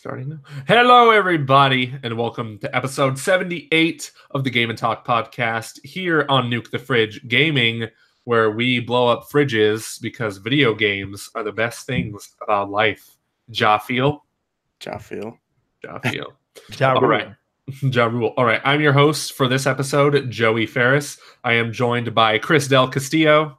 Starting now. Hello, everybody, and welcome to episode 78 of the Game and Talk podcast here on Nuke the Fridge Gaming, where we blow up fridges because video games are the best things about life. Jafeel. Jafeel. All right. Ja Rule. All right. I'm your host for this episode, Joey Ferris. I am joined by Chris Del Castillo.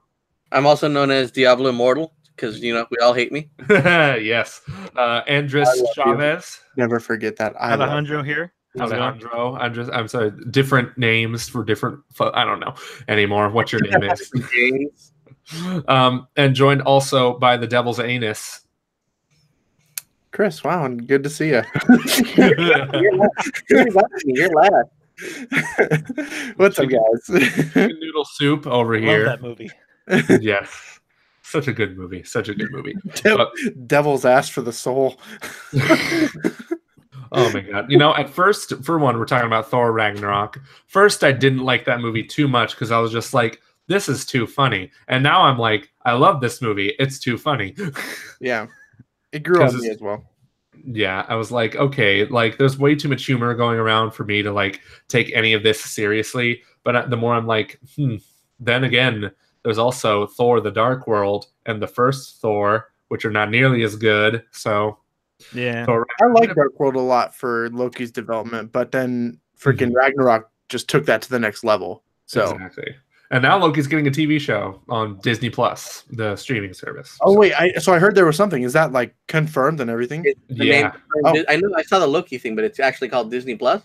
I'm also known as Diablo Immortal because, we all hate me. Yes. Andres Chavez. Never forget that. Alejandro here. Alejandro. I'm sorry. Different names for different. I don't know anymore what your name is. And joined also by the Devil's Anus. Chris, wow, good to see you. You're last. What's up, guys? Noodle Soup over here. Love that movie. Yes. Such a good movie. Devil's ass for the soul. Oh my god. At first, for one, we're talking about Thor Ragnarok. First, I didn't like that movie too much because I was just like, this is too funny. And now I'm like, I love this movie. It's too funny. Yeah. It grew on me as well. Yeah, I was like, okay, like there's way too much humor going around for me to like take any of this seriously. But the more I'm like, then again, there's also Thor: The Dark World and the first Thor, which are not nearly as good. So yeah, I like Dark World a lot for Loki's development, but then freaking Ragnarok just took that to the next level. So exactly. And now Loki's getting a TV show on Disney Plus, the streaming service. Oh wait, so I heard there was something. Is that like confirmed and everything? Yeah. I know I saw the Loki thing, but it's actually called Disney Plus.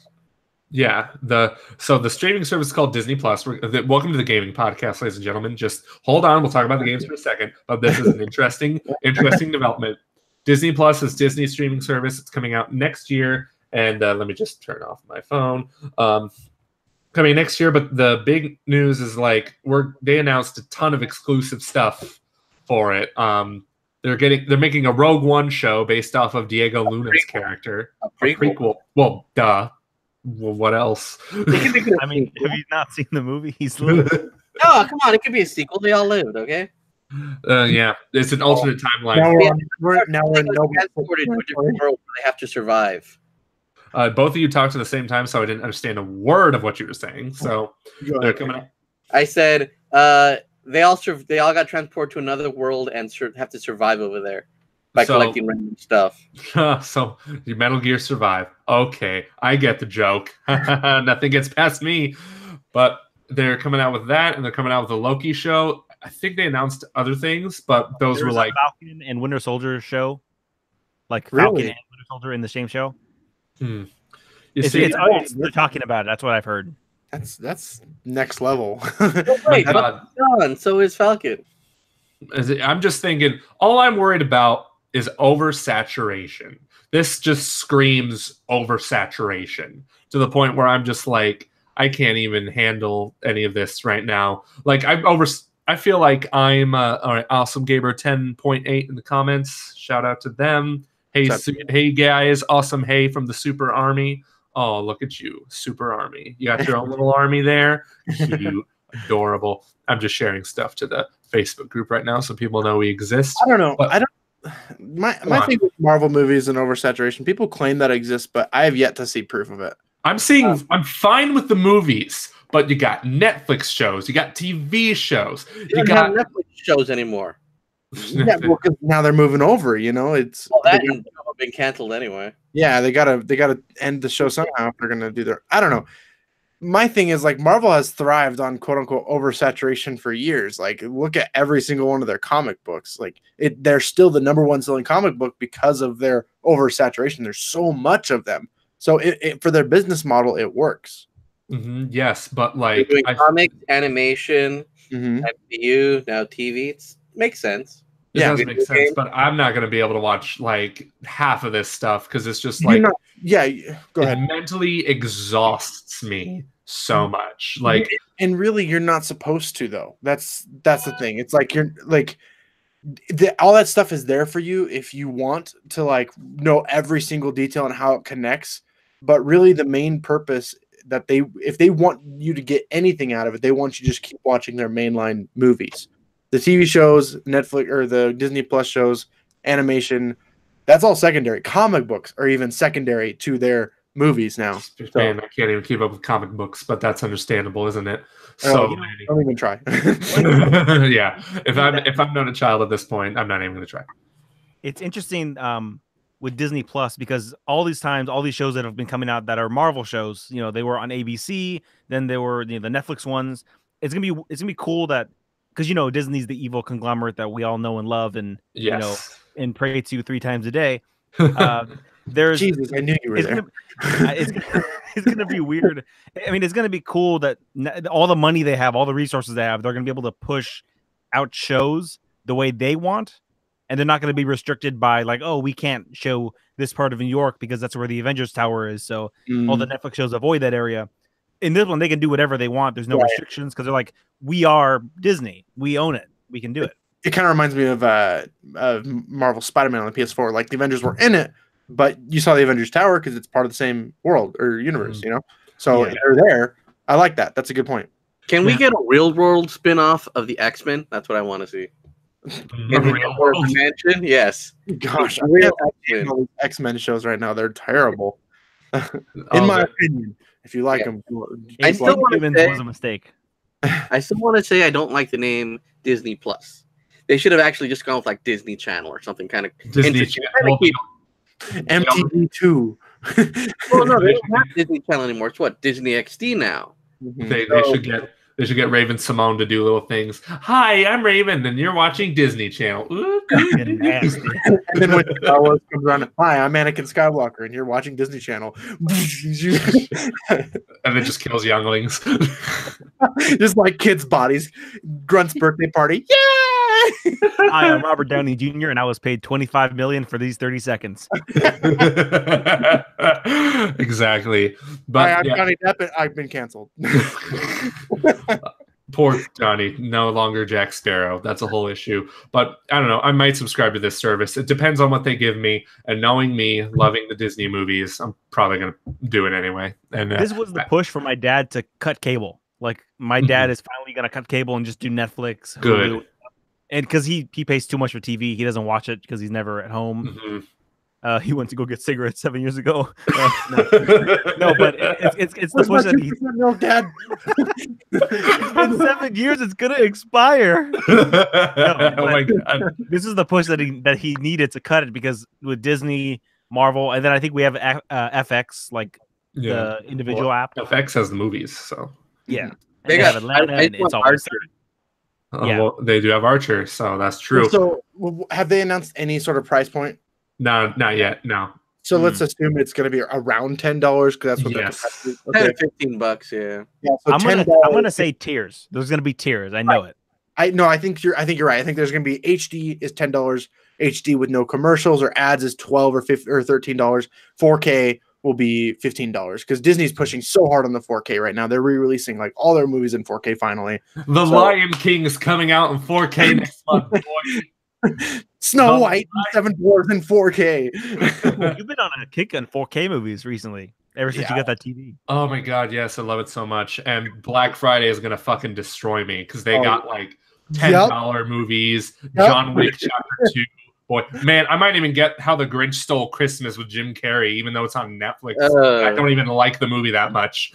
Yeah. So the streaming service is called Disney Plus. Welcome to the gaming podcast, ladies and gentlemen. Just hold on. We'll talk about the games for a second. But this is an interesting development. Disney Plus is Disney's streaming service. It's coming out next year. And let me just turn off my phone. Coming next year, but the big news is they announced a ton of exclusive stuff for it. They're making a Rogue One show based off of Diego Luna's character. A prequel. Well, duh. Well, what else? I mean, have you not seen the movie? He's lived. Oh, come on! It could be a sequel. They all lived, okay? Yeah, it's an alternate timeline. Now we're transported to a different world where they have to survive. Both of you talked at the same time, so I didn't understand a word of what you were saying. So they're coming up. I said they all got transported to another world and have to survive over there by collecting random stuff. So you Metal Gear Survive. Okay, I get the joke. Nothing gets past me. But they're coming out with that, and they're coming out with a Loki show. I think they announced other things, but those were like Falcon and Winter Soldier show, like Falcon and Winter Soldier in the same show. They're talking about it. That's what I've heard. That's next level. Wait, so is Falcon. I'm just thinking, all I'm worried about is oversaturation. This just screams oversaturation to the point where I'm just like, I can't even handle any of this right now. Like I feel like I'm all right. Awesome Gaber 10.8 in the comments. Shout out to them. Hey guys, awesome. Hey from the Super Army. Oh, look at you, Super Army. You got your own little army there. Cute, adorable. I'm just sharing stuff to the Facebook group right now so people know we exist. I don't know. My thing with Marvel movies and oversaturation, people claim that exists, but I have yet to see proof of it. I'm fine with the movies, but you got Netflix shows, you got TV shows. You got Netflix shows anymore. Yeah, because now they're moving over. It's been canceled anyway. Yeah, they gotta end the show somehow if they're gonna do their. I don't know. My thing is Marvel has thrived on quote unquote oversaturation for years. Look at every single one of their comic books. They're still the number one selling comic book because of their oversaturation. There's so much of them. So for their business model, it works. Mm-hmm, yes, but doing comics, animation, MCU, now TV. It makes sense. It does make sense, but I'm not going to be able to watch half of this stuff because it's just go ahead. It mentally exhausts me so much. And really, you're not supposed to though. That's the thing. It's you're all that stuff is there for you if you want to know every single detail and how it connects. But really, the main purpose that if they want you to get anything out of it, they want you to just keep watching their mainline movies. The TV shows, Netflix or the Disney Plus shows, animation, That's all secondary. Comic books are even secondary to their movies now. Man, I can't even keep up with comic books, but that's understandable, isn't it? So don't even try. Yeah, if I'm not a child at this point, I'm not even going to try. It's interesting with Disney Plus because all these shows that have been coming out that are Marvel shows, they were on ABC, then they were the Netflix ones. It's gonna be cool that because Disney's the evil conglomerate that we all know and love and and pray to 3 times a day. There's Jesus, I knew you were there. It's gonna be weird. I mean, it's gonna be cool that all the money they have, all the resources they have, they're gonna be able to push out shows the way they want. And they're not going to be restricted by like, oh, we can't show this part of New York because that's where the Avengers Tower is. So all the Netflix shows avoid that area. In this one, they can do whatever they want. There's no restrictions because they're like, we are Disney. We own it. We can do it. It kind of reminds me of Marvel Spider-Man on the PS4. Like the Avengers were in it, but you saw the Avengers Tower because it's part of the same world or universe, So they're there. I like that. That's a good point. Can we get a real world spin-off of the X-Men? That's what I want to see. In the mansion, yes. Gosh, I real X-Men shows right now. They're terrible. In my opinion, if you like them, I still want to say was a mistake. I still want to say I don't like the name Disney Plus. They should have actually just gone with like Disney Channel or something kind of Disney Channel. MTV2. Well, no, they don't have Disney Channel anymore. It's what Disney XD now. They should get Raven Simone to do little things. Hi, I'm Raven, and you're watching Disney Channel. And then when Star Wars comes around, hi, I'm Anakin Skywalker, and you're watching Disney Channel. And it just kills younglings. Just like kids' bodies. Grunt's birthday party. Yeah! I am Robert Downey Jr., and I was paid $25 million for these 30 seconds. Exactly. But I'm Johnny Depp, and I've been canceled. Poor Johnny, no longer Jack Sparrow. That's a whole issue. But I don't know. I might subscribe to this service. It depends on what they give me. And knowing me, loving the Disney movies, I'm probably going to do it anyway. And this was the push for my dad to cut cable. Like, my dad is finally going to cut cable and just do Netflix. Good. Hulu. And because he pays too much for TV, he doesn't watch it because he's never at home. He went to go get cigarettes 7 years ago. No, but it's the push that he. No, Dad. It's been 7 years. It's gonna expire. No, oh my God! This is the push that he needed to cut it because with Disney, Marvel, and then I think we have FX, like the individual app. FX has the movies, so yeah. They got Atlanta, and it's all Archer. Well, they do have Archer, so that's true. So, have they announced any sort of price point? No, not yet. No. So let's assume it's going to be around $10 because that's what they're $15. Yeah. So I'm gonna say tiers. There's going to be tiers. I know it. I think you're right. I think there's going to be HD is $10. HD with no commercials or ads is $12 or $13. 4K will be $15 because Disney's pushing so hard on the 4K right now. They're re-releasing like all their movies in 4K finally. Lion King is coming out in 4K next month, boy. Snow White, 7 Dwarfs in 4K. You've been on a kick on 4K movies recently, ever since you got that TV. Oh my God, yes, I love it so much. And Black Friday is gonna fucking destroy me because they got like $10 movies. John Wick Chapter 2. Boy, man, I might even get How the Grinch Stole Christmas with Jim Carrey, even though it's on Netflix. I don't even like the movie that much.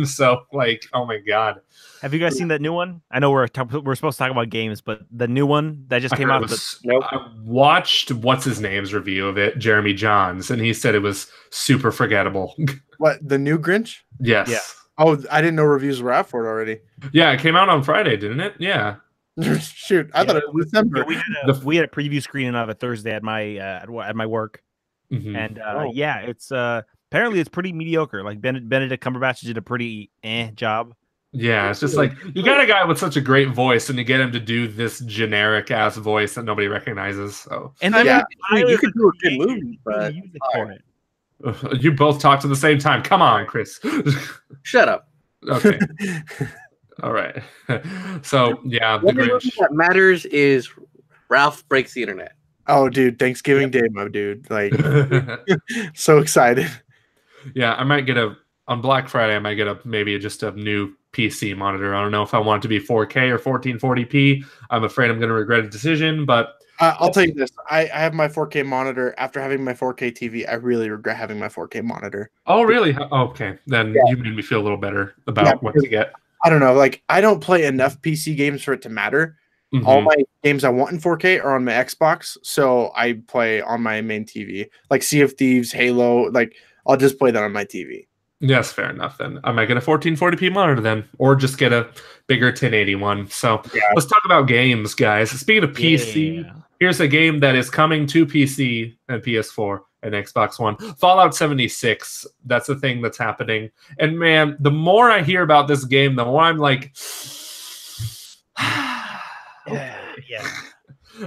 So, like, oh my God. Have you guys seen that new one? I know we're supposed to talk about games, but the new one that just came out. I watched what's his name's review of it, Jeremy Johns, and he said it was super forgettable. What, the new Grinch? Yes. Yeah. Oh, I didn't know reviews were out for it already. Yeah, it came out on Friday, didn't it? Yeah. Shoot, I thought it was December. We had a preview screening of it Thursday at my work, and it's apparently it's pretty mediocre. Like Benedict Cumberbatch did a pretty job. Yeah, it's just like you got a guy with such a great voice, and you get him to do this generic ass voice that nobody recognizes. So, and then you could do a good movie, but you both talked at the same time. Come on, Chris. Shut up. Okay. All right. So yeah, the Grinch. What matters is Ralph breaks the internet. Oh, dude, Thanksgiving Day, my dude. Like, so excited. Yeah, I might get on Black Friday. I might get maybe just a new PC monitor. I don't know if I want it to be 4K or 1440p. I'm afraid I'm going to regret a decision, but I'll tell you this: I have my 4K monitor. After having my 4K TV, I really regret having my 4K monitor. Oh, really? Okay, then you made me feel a little better about what to get. I don't know. Like, I don't play enough PC games for it to matter. Mm-hmm. All my games I want in 4K are on my Xbox, so I play on my main TV. Like Sea of Thieves, Halo. Like, I'll just play that on my TV. Yes, fair enough. Then I might get a 1440p monitor then, or just get a bigger 1080 one. So let's talk about games, guys. Speaking of PC, here's a game that is coming to PC and PS4 and Xbox One. Fallout 76. That's the thing that's happening. And man, the more I hear about this game, the more I'm like,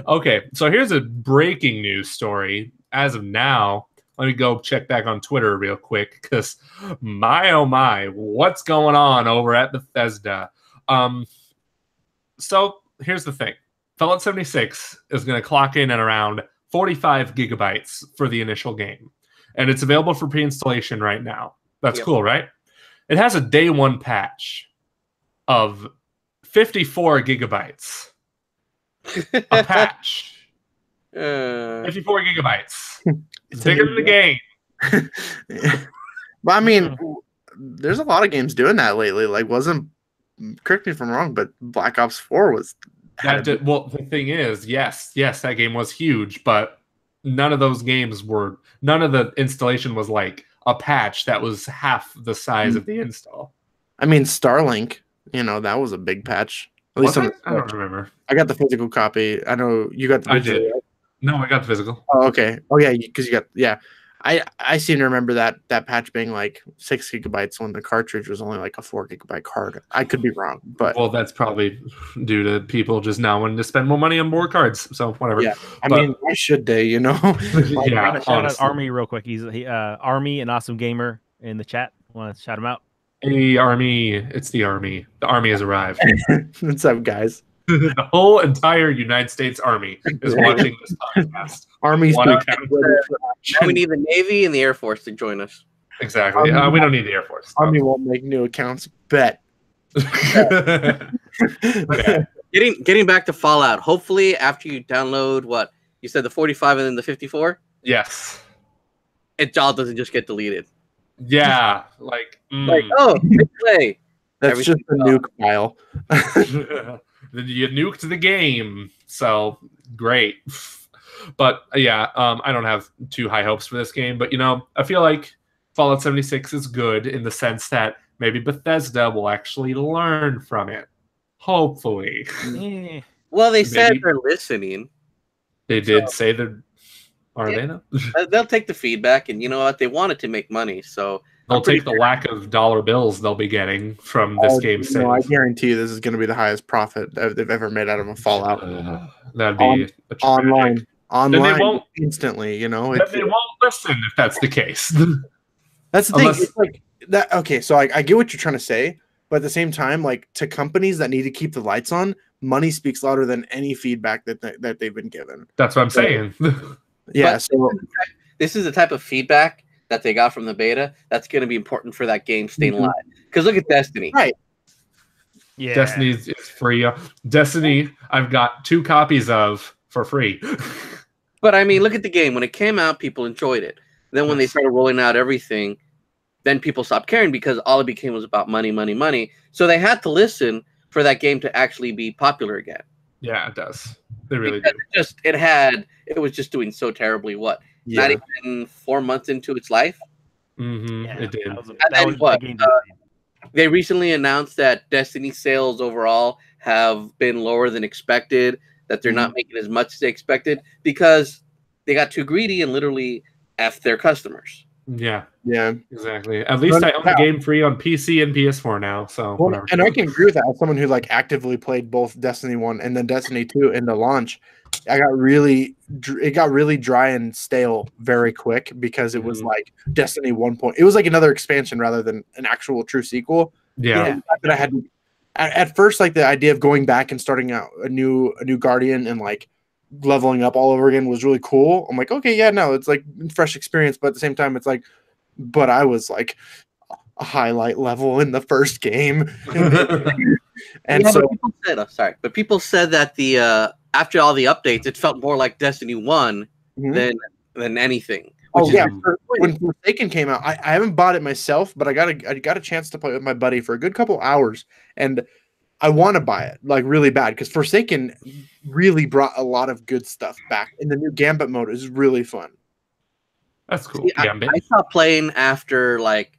okay. So here's a breaking news story. As of now, let me go check back on Twitter real quick because my oh my, what's going on over at Bethesda? So here's the thing. Fallout 76 is going to clock in at around 45 gigabytes for the initial game. And it's available for pre-installation right now. That's cool, right? It has a day one patch of 54 gigabytes. A patch. 54 gigabytes. It's bigger than the game. But I mean, there's a lot of games doing that lately. Like, correct me if I'm wrong, but Black Ops 4 was. Well, the thing is, yes, that game was huge, but none of the installation was like a patch that was half the size of the install. I mean, Starlink, that was a big patch. At least I don't remember. I got the physical copy. I know you got the digital. I did. Right? No, I got the physical. Oh, okay. Oh, yeah, because you got I seem to remember that patch being like 6 gigabytes when the cartridge was only like a 4 gigabyte card. I could be wrong, but well, that's probably due to people just now wanting to spend more money on board cards. So whatever. Yeah, I mean, why should they? Like, yeah. Shout out Army real quick. He's Army, an awesome gamer in the chat. Want to shout him out? Hey, Army! It's the Army. The Army has arrived. What's up, guys? The whole entire United States Army is watching this podcast. Army's now we need the Navy and the Air Force to join us. Exactly. We don't need the Air Force. Army won't make new accounts. Bet. Getting back to Fallout. Hopefully, after you download what you said, the 45 and then the 54. Yes. It all doesn't just get deleted. Yeah, like play. That's just a nuke file. You nuked the game, so great. But yeah, I don't have too high hopes for this game. But I feel like Fallout 76 is good in the sense that maybe Bethesda will actually learn from it. Hopefully. Well, they said they're listening. They did say they're. Are they though? They'll take the feedback, and you know what? They wanted to make money, so they'll take the lack of dollar bills they'll be getting from this game. No, I guarantee you this is going to be the highest profit they've ever made out of a Fallout. That'd be online. Then they won't instantly. They won't listen if that's the case. That's the thing. It's like that. Okay, so I get what you're trying to say, but at the same time, like to companies that need to keep the lights on, money speaks louder than any feedback that they've been given. That's what I'm saying. Yeah, so this is the type of feedback that they got from the beta that's going to be important for that game staying alive. Because look at Destiny. Right. Yeah. Destiny is free. Destiny, I've got 2 copies of for free. But I mean, look at the game. When it came out, people enjoyed it. Then when they started rolling out everything, then people stopped caring because all it became was about money, money, money. So they had to listen for that game to actually be popular again. Yeah, it does. They really do. It was just doing so terribly. What? Yeah. Not even 4 months into its life. It did. They recently announced that Destiny sales overall have been lower than expected. That they're not making as much as they expected because they got too greedy and literally F their customers. Yeah, exactly. At least I own the game free on PC and PS4 now, so whatever. And I can agree with that. As someone who actively played both Destiny 1 and then Destiny 2 in the launch, it got really dry and stale very quick because it was like Destiny 1. It was like another expansion rather than an actual true sequel. Yeah. That I had at first, like the idea of going back and starting out a new Guardian and like leveling up all over again was really cool. I'm like, okay, yeah, no, it's like fresh experience, but at the same time, it's like, but I was like a highlight level in the first game, and people said that the after all the updates, it felt more like Destiny 1 than anything. Oh yeah, when Forsaken came out, I haven't bought it myself, but I got a chance to play with my buddy for a good couple hours, and I want to buy it like really bad because Forsaken really brought a lot of good stuff back, and the new Gambit mode is really fun. That's cool. See, I stopped playing after like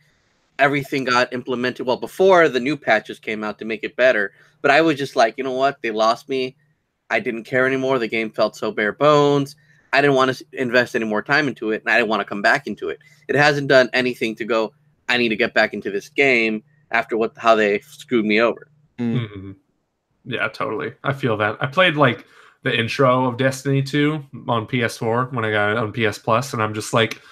everything got implemented. Well, before the new patches came out to make it better, but I was just like, you know what? They lost me. I didn't care anymore. The game felt so bare bones. I didn't want to invest any more time into it, and I didn't want to come back into it. It hasn't done anything to go, I need to get back into this game after how they screwed me over. Mm-hmm. Yeah, totally. I feel that. I played like the intro of Destiny 2 on PS4 when I got it on PS Plus, and I'm just like,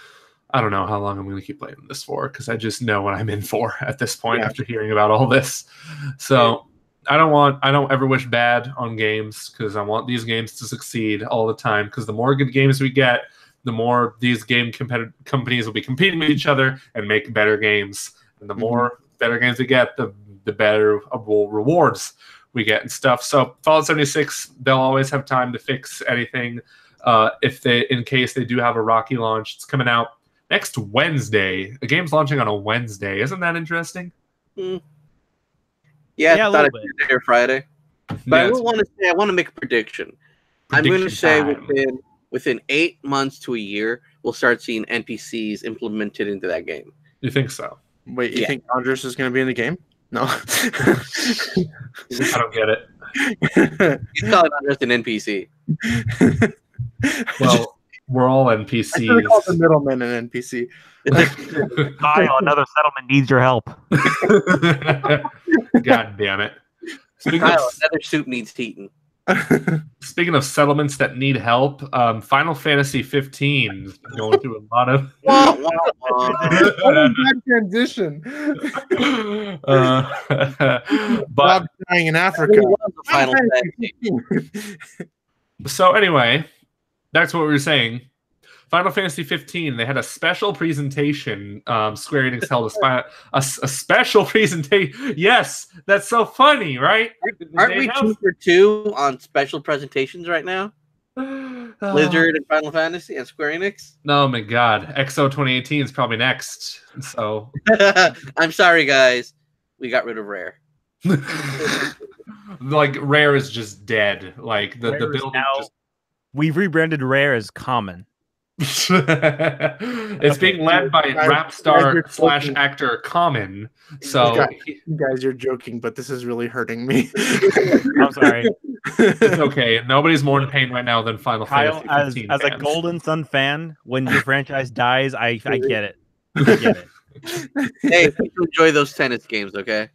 I don't know how long I'm going to keep playing this for because I just know what I'm in for at this point after hearing about all this. So I don't ever wish bad on games because I want these games to succeed all the time because the more good games we get, the more these game companies will be competing with each other and make better games. And the more better games we get, the better rewards we get and stuff. So Fallout 76, they'll always have time to fix anything in case they do have a rocky launch. It's coming out next Wednesday. The game's launching on a Wednesday. Isn't that interesting? Yeah, I thought it'd be there Friday. But I want to make a prediction. I'm going to say within 8 months to a year, we'll start seeing NPCs implemented into that game. You think so? Wait, you think Andres is going to be in the game? No. I don't get it. He's calling Andres an NPC. Well, we're all NPCs. I call the middleman an NPC. Kyle, another settlement needs your help. God damn it. Kyle, another soup needs heating. Speaking of settlements that need help, Final Fantasy 15 is going through a lot of bad transition. But dying in Africa. So anyway, that's what we were saying. Final Fantasy 15, they had a special presentation. Square Enix held a special presentation. Yes, that's so funny, right? Aren't we 2 for 2 on special presentations right now? Blizzard and Final Fantasy and Square Enix? Oh my god. X018 is probably next. So I'm sorry, guys. We got rid of Rare. Like, Rare is just dead. Like, the building just... We've rebranded Rare as Common. It's being led by rap star / actor Common. So you guys, you're joking, but this is really hurting me. I'm sorry. It's okay. Nobody's more in pain right now than Final Fantasy 15 as a Golden Sun fan, when your franchise dies, I get it. I get it. Hey, enjoy those tennis games, okay?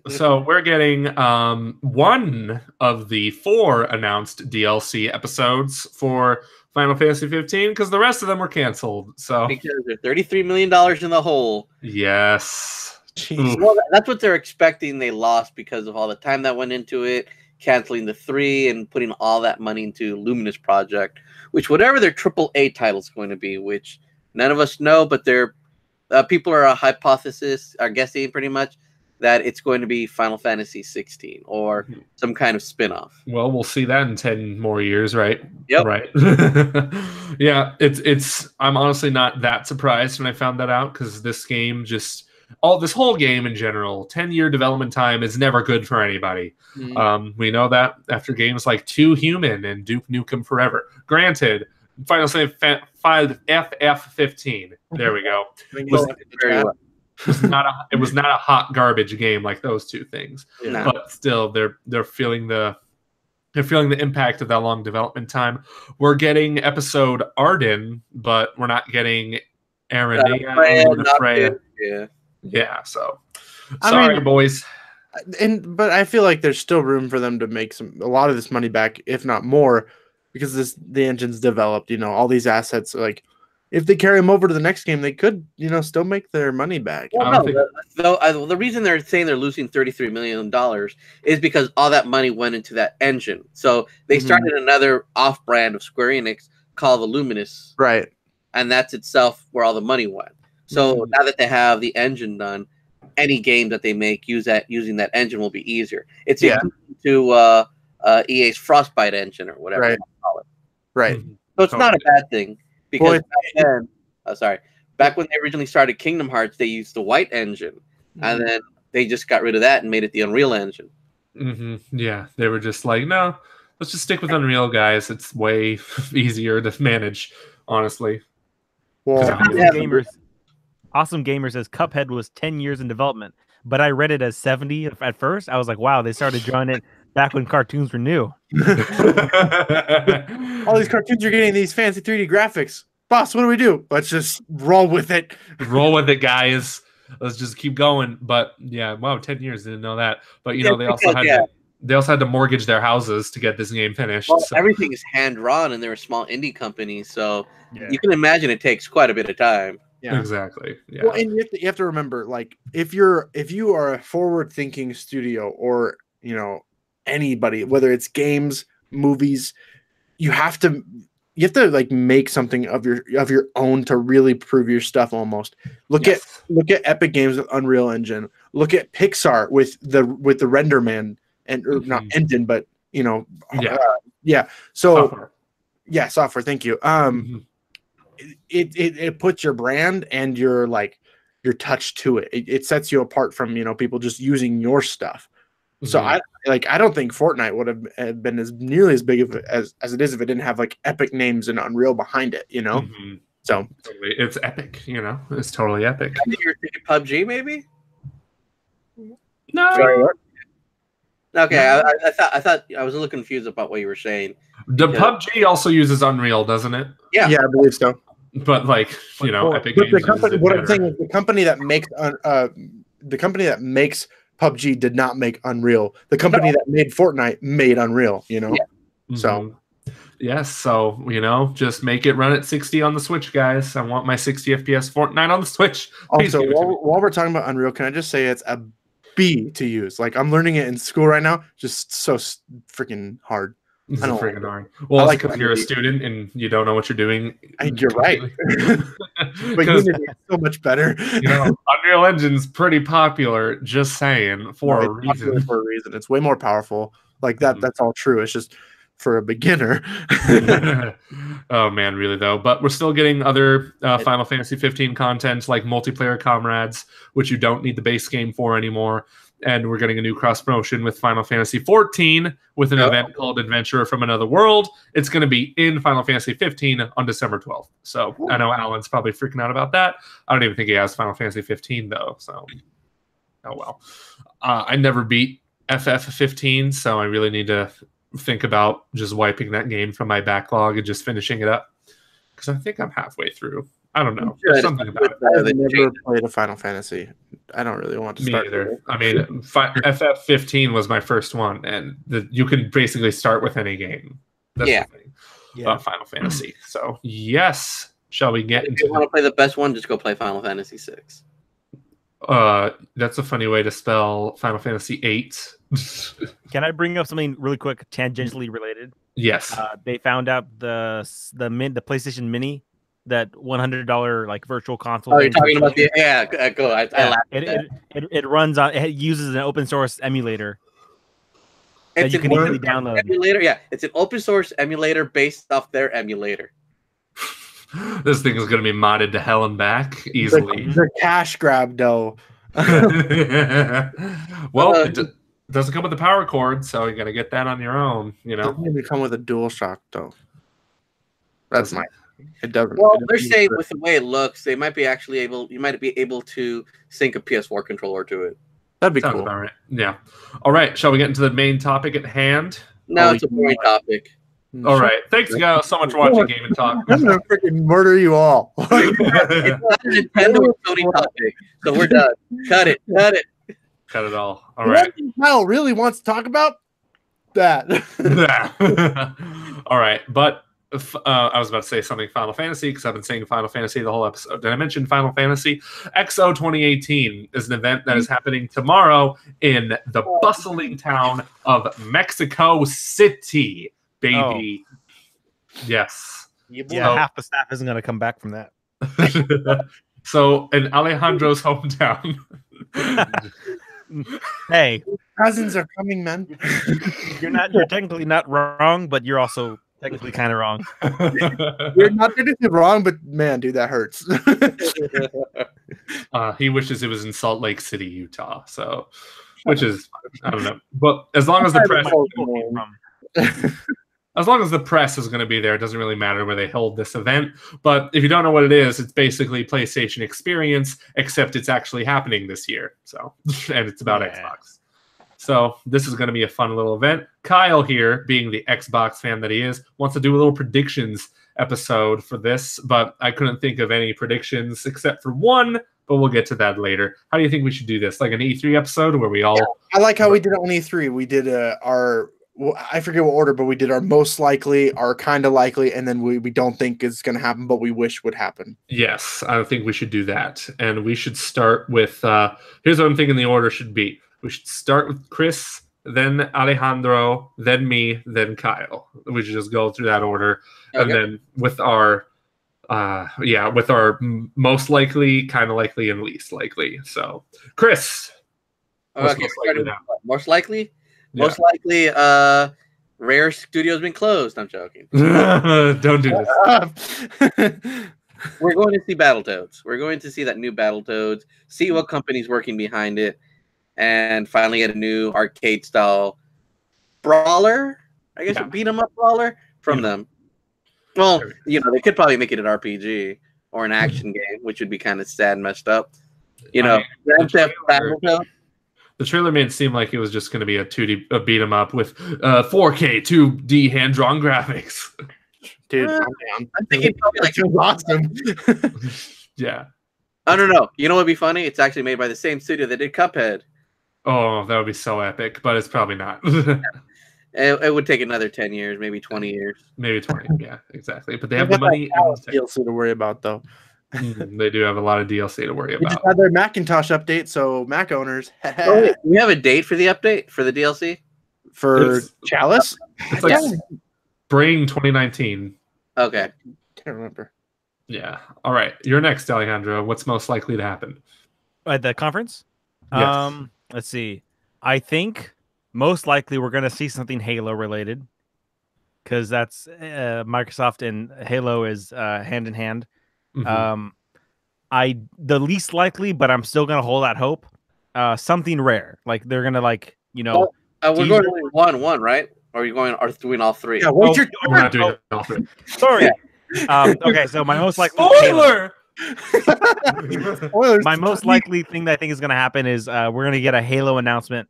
So we're getting one of the 4 announced DLC episodes for Final Fantasy 15 because the rest of them were canceled. So because they're $33 million in the hole. Yes. Well, that's what they're expecting. They lost because of all the time that went into it, canceling the 3 and putting all that money into Luminous Project, which whatever their AAA title is going to be, which none of us know, but they're people are are guessing pretty much that it's going to be Final Fantasy 16 or some kind of spin-off. Well, we'll see that in 10 more years, right? Yep. Right. Yeah, I'm honestly not that surprised when I found that out because this game this whole game in general, 10-year development time is never good for anybody. We know that after games like 2 Human and Duke Nukem Forever. Granted, Final Fantasy FF15. There we go. It was not a hot garbage game like those 2 things, but still they're feeling the impact of that long development time. We're getting episode Arden, but we're not getting Aaron Freya. Yeah. So sorry, boys. But I feel like there's still room for them to make a lot of this money back, if not more, because the engine's developed. All these assets like. If they carry them over to the next game, they could, still make their money back. Well, the reason they're saying they're losing $33 million is because all that money went into that engine. So they started another off-brand of Square Enix called the Luminous. Right. And that's itself where all the money went. So now that they have the engine done, any game that they make using that engine will be easier. It's equivalent to EA's Frostbite engine or whatever Right. you want to call it. Right. So it's not a bad thing because Well, back when they originally started Kingdom Hearts, they used the White engine, and then they just got rid of that and made it the Unreal engine. Yeah, they were just like, no, let's just stick with Unreal, guys. It's way easier to manage, honestly. Well, Awesome Gamer says Cuphead was 10 years in development, but I read it as 70 at first. I was like, wow, they started drawing it back when cartoons were new. all these cartoons are getting these fancy 3D graphics. Boss, what do we do? Let's just roll with it. Roll with it, guys. Let's just keep going. But yeah, wow, 10 years, didn't know that. But you know, they also had to mortgage their houses to get this game finished. Well, so. Everything is hand drawn, and they're a small indie company, so you can imagine it takes quite a bit of time. Yeah, exactly. Yeah. Well, and you have to remember, like, if you are a forward-thinking studio, or anybody, whether it's games, movies, you have to like make something of your own to really prove your stuff. Almost look at Epic Games with Unreal Engine. Look at Pixar with the Render Man or not engine, but So software. Thank you. It puts your brand and your touch to it. It sets you apart from people just using your stuff. So I don't think Fortnite would have been as nearly as big as it is if it didn't have like epic names and Unreal behind it. So it's epic. It's totally epic. I think you're thinking PUBG, maybe. No. Sorry, what? Okay, I thought I was a little confused about what you were saying. The PUBG also uses Unreal, doesn't it? Yeah, I believe so. But Epic Games. The company, what I'm saying is the company that makes PUBG did not make Unreal. The company that made Fortnite made Unreal. So. Yes, so just make it run at 60 on the Switch, guys. I want my 60 FPS Fortnite on the Switch. Please also, while we're talking about Unreal, can I just say it's a B to use? Like, I'm learning it in school right now, just so freaking hard. It's freaking hard. Well, like when you're a student and you don't know what you're doing. You're right. But Unity is so much better. Unreal Engine's pretty popular. Just saying, for a reason. For a reason, it's way more powerful. Like that. That's all true. It's just for a beginner. Oh man, really though. But we're still getting other Final Fantasy 15 content like multiplayer comrades, which you don't need the base game for anymore. And we're getting a new cross promotion with Final Fantasy 14 with an event called Adventure from Another World. It's going to be in Final Fantasy 15 on December 12th. So I know Alan's probably freaking out about that. I don't even think he has Final Fantasy 15 though. So, oh well. I never beat FF15, so I really need to think about just wiping that game from my backlog and just finishing it up. Because I think I'm halfway through. I don't know. There's something about it. I've never played a Final Fantasy. I don't really want to start. Me either. I mean, FF15 was my first one, and you can basically start with any game. That's the thing about Final Fantasy. So, yes. Shall we get into... If you want to play the best one, just go play Final Fantasy 6. That's a funny way to spell Final Fantasy 8. Can I bring up something really quick, tangentially related? Yes. They found out the PlayStation Mini, that $100 like virtual console. Oh, you're talking about the go. I laughed at that. It runs on. It uses an open source emulator. It's you can easily download. Emulator, yeah. It's an open source emulator based off their emulator. This thing is going to be modded to hell and back easily. The cash grab, though. Well, it doesn't come with the power cord, so you got to get that on your own. It doesn't even come with a DualShock, though. That's my. It doesn't. Well, they're saying with the way it looks, they might be you might be able to sync a PS4 controller to it. That'd be Sounds cool. About right. Yeah. All right. Shall we get into the main topic at hand? No, it's a boring topic. All right. Thanks, guys, so much for watching Game and Talk. I'm gonna freaking murder you all. It's not a Nintendo or Sony topic, so we're done. Cut it. Cut it all. All right. Kyle really wants to talk about that. All right, but I was about to say something Final Fantasy because I've been saying Final Fantasy the whole episode. Did I mention Final Fantasy? X018 is an event that is happening tomorrow in the bustling town of Mexico City, baby. Oh. Yes. Yeah, half the staff isn't going to come back from that. So in Alejandro's hometown. Hey, Cousins are coming, man. you're technically not wrong, but you're also technically kind of wrong. You're not technically wrong, but man, dude, that hurts. He wishes it was in Salt Lake City, Utah. So, which is I don't know, but as long as the press is going to be there, it doesn't really matter where they hold this event. But if you don't know what it is, it's basically PlayStation Experience, except it's actually happening this year. So, and it's about Xbox. So this is going to be a fun little event. Kyle here, being the Xbox fan that he is, wants to do a little predictions episode for this, but I couldn't think of any predictions except for one, but we'll get to that later. How do you think we should do this? Like an E3 episode where we all... Yeah, I like how we did it on E3. We did our... I forget what order, but we did our most likely, our kind of likely, and then we don't think it's going to happen, but we wish would happen. Yes, I think we should do that. And we should start with... here's what I'm thinking the order should be. We should start with Chris, then Alejandro, then me, then Kyle. We should just go through that order. Okay. And then with our most likely, kind of likely, and least likely. So, Chris. Okay, most likely? Yeah. Most likely, Rare Studio's been closed. I'm joking. Don't do this. We're going to see Battletoads. We're going to see that new Battletoads, see what company's working behind it, and finally get a new arcade-style brawler, I guess, beat 'em up brawler from them. Well, you know, they could probably make it an RPG or an action game, which would be kind of sad and messed up. You know, the trailer made it seem like it was just going to be a 2D beat 'em up with 4K 2D hand-drawn graphics. Dude, I'm thinking probably like awesome. Yeah. I don't know. You know what would be funny? It's actually made by the same studio that did Cuphead. Oh, that would be so epic, but it's probably not. It would take another 10 years, maybe 20 years. Maybe 20, yeah, exactly. But they have the money. DLC to worry about, though. They do have a lot of DLC to worry about. They just had their Macintosh update, so Mac owners. Do we have a date for the update, for the DLC? For Chalice? It's like spring 2019. Okay. Can't remember. Yeah. All right. You're next, Alejandro. What's most likely to happen? At the conference? Yes. Let's see. I think most likely we're going to see something Halo related because that's Microsoft and Halo is hand in hand. Mm-hmm. The least likely, but I'm still going to hold out hope. Something rare. Like they're going to we're going to one, right? Or are you doing all three? Yeah, we're not doing all three. Sorry. Okay, so my most likely spoiler. My most likely thing that I think is going to happen is we're going to get a Halo announcement.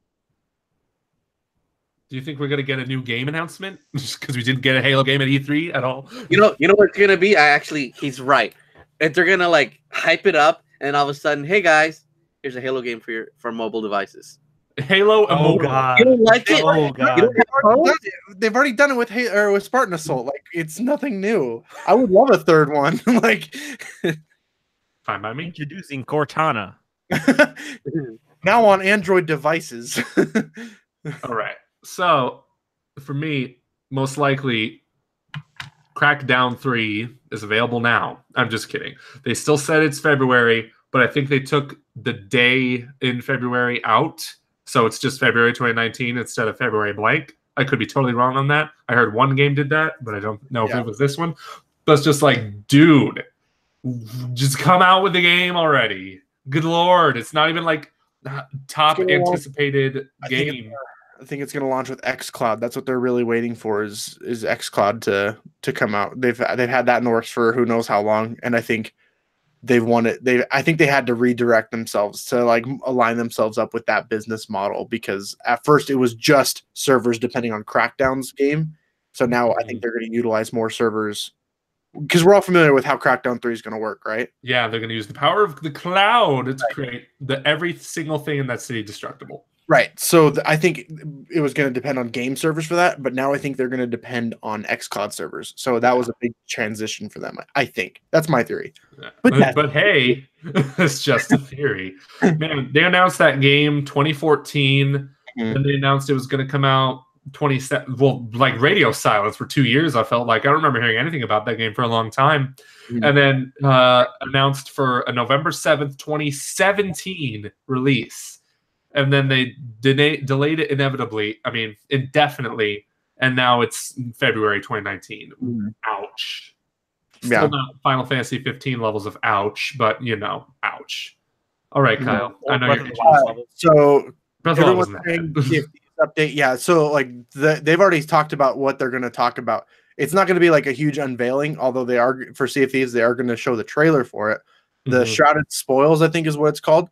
Do you think we're going to get a new game announcement? Just because we didn't get a Halo game at E3 at all? You know what's going to be? He's right. If they're going to hype it up, and all of a sudden, hey guys, here's a Halo game for mobile devices. Halo Immortal. God. You don't like it? Oh God. They've already done it with Spartan Assault. Like, it's nothing new. I would love a third one. Fine by me. Introducing Cortana. Now on Android devices. All right. So, for me, most likely, Crackdown 3 is available now. I'm just kidding. They still said it's February, but I think they took the day in February out. So it's just February 2019 instead of February blank. I could be totally wrong on that. I heard one game did that, but I don't know if it was this one. But it's just like, dude, just come out with the game already. Good Lord. It's not even like top anticipated game. I think it's going to launch with xCloud. That's what they're really waiting for is xCloud to come out. They've had that in the works for who knows how long, and I think they've won it. I think they had to redirect themselves to align themselves up with that business model because at first it was just servers depending on Crackdown's game. So now I think they're going to utilize more servers because we're all familiar with how Crackdown 3 is going to work, right? Yeah, they're going to use the power of the cloud to create every single thing in that city destructible. Right. So I think it was going to depend on game servers for that, but now I think they're going to depend on xCloud servers. So that was a big transition for them. I think that's my theory. Yeah. But hey, it's just a theory. Man, they announced that game 2014, and they announced it was going to come out 27. Well, like radio silence for 2 years. I felt like I don't remember hearing anything about that game for a long time, and then announced for a November 7th, 2017 release. and then they delayed it indefinitely, and now it's February 2019. Ouch. Still not Final Fantasy 15 levels of ouch, but ouch. All right, Kyle. I know you're so everyone's saying update. Yeah, so like they've already talked about what they're going to talk about. It's not going to be like a huge unveiling, although they are for Sea of Thieves. They are going to show the trailer for it. The Shrouded Spoils, I think, is what it's called.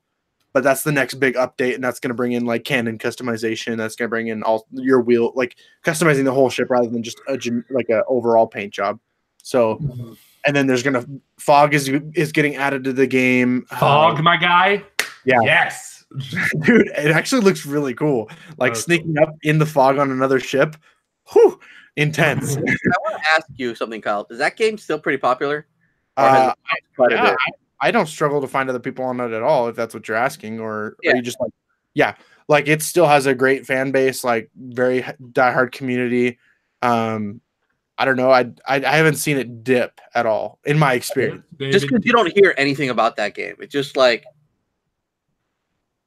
But that's the next big update, and that's going to bring in like canon customization. That's going to bring in all your wheel, like customizing the whole ship rather than just like a overall paint job. So, and then there's fog is getting added to the game. Fog, my guy. Yeah. Yes. Dude, it actually looks really cool. Like sneaking up in the fog on another ship. Whew, intense. I want to ask you something, Kyle. Is that game still pretty popular? I don't struggle to find other people on it at all, if that's what you're asking, or are you just like, like it still has a great fan base, like very diehard community. I don't know. I haven't seen it dip at all in my experience. Just because you don't hear anything about that game, it's just like.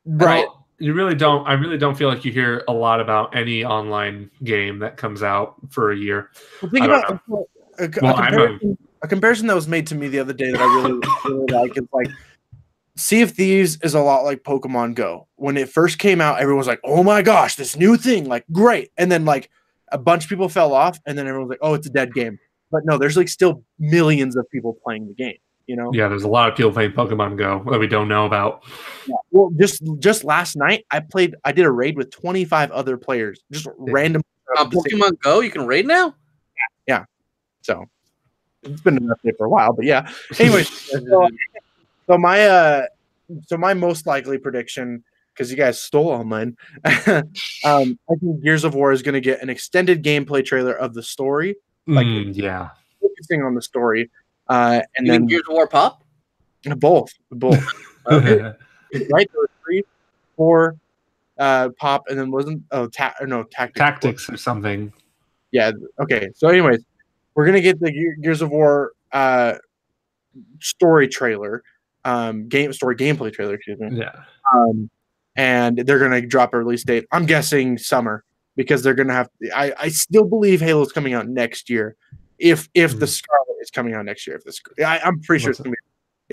Right. You really don't. I really don't feel like you hear a lot about any online game that comes out for a year. Well, think about a comparison that was made to me the other day that I really, really like is like Sea of Thieves is a lot like Pokemon Go. When it first came out, everyone was like, "Oh my gosh, this new thing, like great!" And then like a bunch of people fell off, and then everyone was like, "Oh, it's a dead game." But no, there's like still millions of people playing the game. Yeah, there's a lot of people playing Pokemon Go that we don't know about. Yeah. Well, just last night, I did a raid with 25 other players, just random. Pokemon Go, you can raid now. Yeah. So it's been an update for a while, but yeah. Anyways, so my most likely prediction, because you guys stole all mine, I think Gears of War is going to get an extended gameplay trailer of the story, focusing on the story. And then Gears of War pop? Both. Okay. Right, there were 3, 4 pop, and then wasn't tactics or something. Yeah. Okay. So, anyways, we're gonna get the Gears of War story trailer, gameplay trailer. Excuse me. Yeah. And they're gonna drop a release date. I'm guessing summer, because they're gonna have. I still believe Halo's coming out next year. If the Scarlet is coming out next year, I'm pretty sure it's gonna be.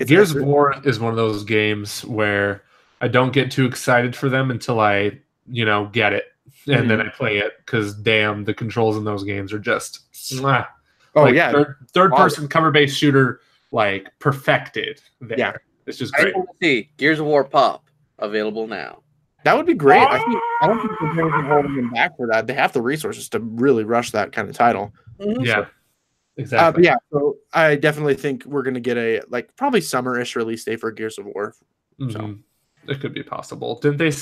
Gears of War is one of those games where I don't get too excited for them until I, get it, and then I play it, because damn, the controls in those games are just third person cover based shooter, like perfected. There. Yeah, it's just great. I want to see Gears of War pop available now. That would be great. I don't think there's anything holding them back for that. They have the resources to really rush that kind of title. Yeah. Exactly. So I definitely think we're going to get a probably summer-ish release date for Gears of War. So it could be possible. Did they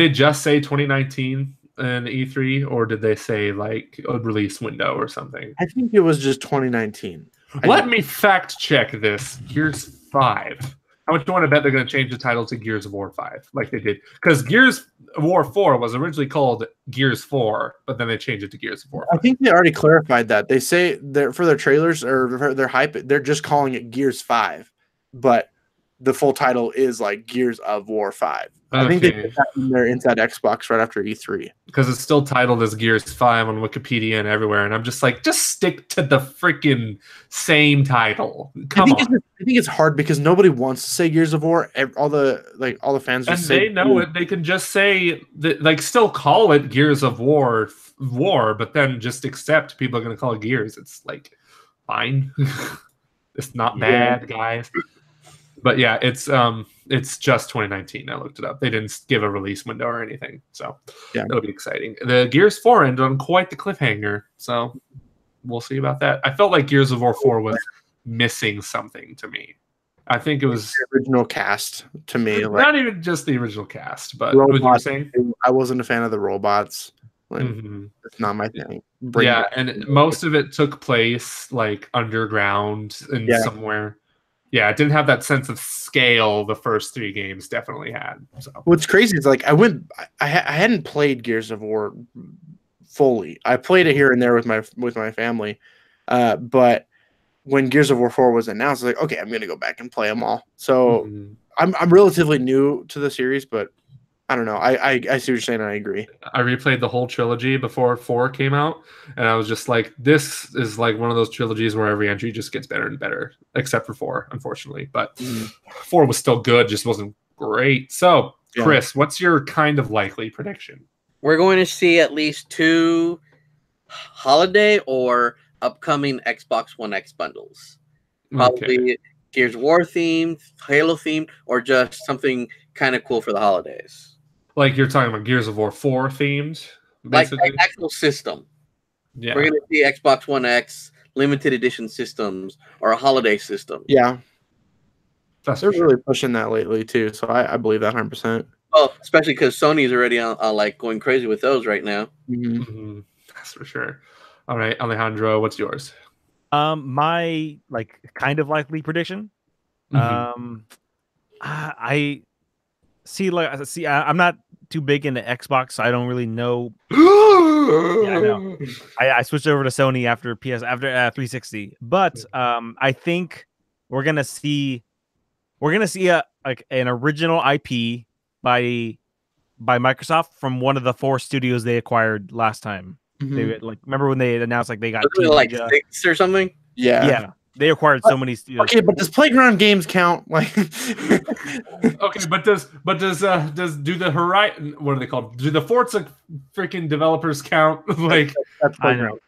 just say 2019 in E3, or did they say like a release window or something? I think it was just 2019. Let me fact check this. Gears 5. How much do you want to bet they're going to change the title to Gears of War 5 like they did? Because Gears of War 4 was originally called Gears 4, but then they changed it to Gears of War 5. I think they already clarified that. They say for their trailers or for their hype, they're just calling it Gears 5, but the full title is like Gears of War 5. Okay. I think they put that in their Inside Xbox right after E3. Because it's still titled as Gears 5 on Wikipedia and everywhere, and I'm just like, just stick to the freaking same title. Come on. I think it's hard because nobody wants to say Gears of War. All the fans just and say they know it. They can just say that, still call it Gears of War, but then just accept people are going to call it Gears. It's like fine. It's not bad, guys. But yeah, it's just 2019. I looked it up. They didn't give a release window or anything, so it'll be exciting. The Gears 4 ended on quite the cliffhanger, so we'll see about that. I felt like Gears of War 4 was missing something to me. I think it was the original cast to me. Not even just the original cast, but what you were saying. I wasn't a fan of the robots. It's not my thing. And most of it took place like underground and somewhere. Yeah, it didn't have that sense of scale the first 3 games definitely had. So what's crazy is I hadn't played Gears of War fully. I played it here and there with my family, but when Gears of War 4 was announced, I was like, okay, I'm gonna go back and play them all. So I'm relatively new to the series, but I don't know. I see what you're saying. I agree. I replayed the whole trilogy before 4 came out, and I was just like, this is like one of those trilogies where every entry just gets better and better, except for 4, unfortunately. But 4 was still good, just wasn't great. So, Chris, what's your kind of likely prediction? We're going to see at least 2 holiday or upcoming Xbox One X bundles. Probably Gears of War themed, Halo themed, or just something kind of cool for the holidays. Like you're talking about Gears of War 4 themed? Basically? Like actual system. Yeah. We're going to see Xbox One X limited edition systems or a holiday system. Yeah. They're really pushing that lately too, so I believe that 100%. Oh, especially because Sony's already like going crazy with those right now. That's for sure. All right, Alejandro, what's yours? My like kind of likely prediction. I see. I'm not too big into Xbox, so I don't really know. I know. I switched over to Sony after 360, but I think we're gonna see an original IP by Microsoft from one of the 4 studios they acquired last time. They remember when they announced they got like 6 or something. Yeah. They acquired so many studios. Okay, but does Playground Games count? Like, okay, but does do the Horizon? What are they called? Do the Forza freaking developers count? Like, that's Playground.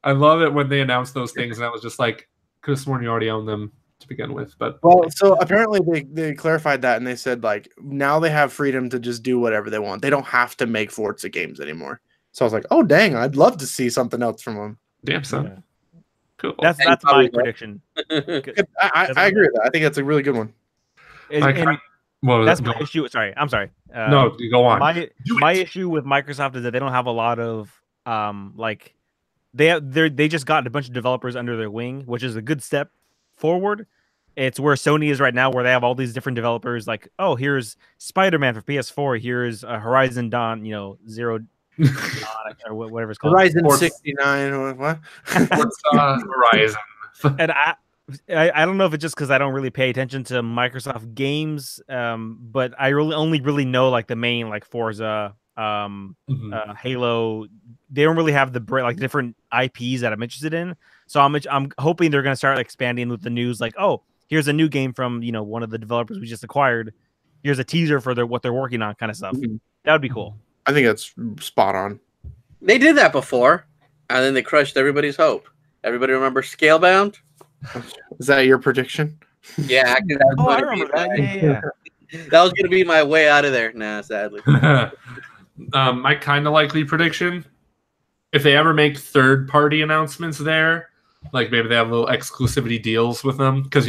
I love it when they announce those things, and I was just like, could have sworn you already own them to begin with. But so apparently they clarified that, and they said now they have freedom to just do whatever they want. They don't have to make Forza games anymore. So I was like, oh dang, I'd love to see something else from them. Damn son. Yeah. Cool. That's my prediction. I agree with that. I think that's a really good one. That's my issue. Sorry, I'm sorry. No, go on. My issue with Microsoft is that they don't have a lot of they just got a bunch of developers under their wing, which is a good step forward. It's where Sony is right now, where they have all these different developers. Like, oh, here's Spider-Man for PS4. Here's Horizon Dawn. Zero. Or whatever it's called. Horizon 69 or what? Horizon. And I don't know if it's just because I don't really pay attention to Microsoft games, but I only really know the main Forza, Halo. They don't really have the different IPs that I'm interested in. So I'm hoping they're gonna start expanding with the news. Oh, here's a new game from one of the developers we just acquired. Here's a teaser for what they're working on, kind of stuff. That would be cool. I think that's spot on. They did that before, and then they crushed everybody's hope. Everybody remember Scalebound? Is that your prediction? Yeah, actually, that was I remember that. Yeah. That was going to be my way out of there. Nah, sadly. My kind of likely prediction: if they ever make third-party announcements there, maybe they have little exclusivity deals with them, because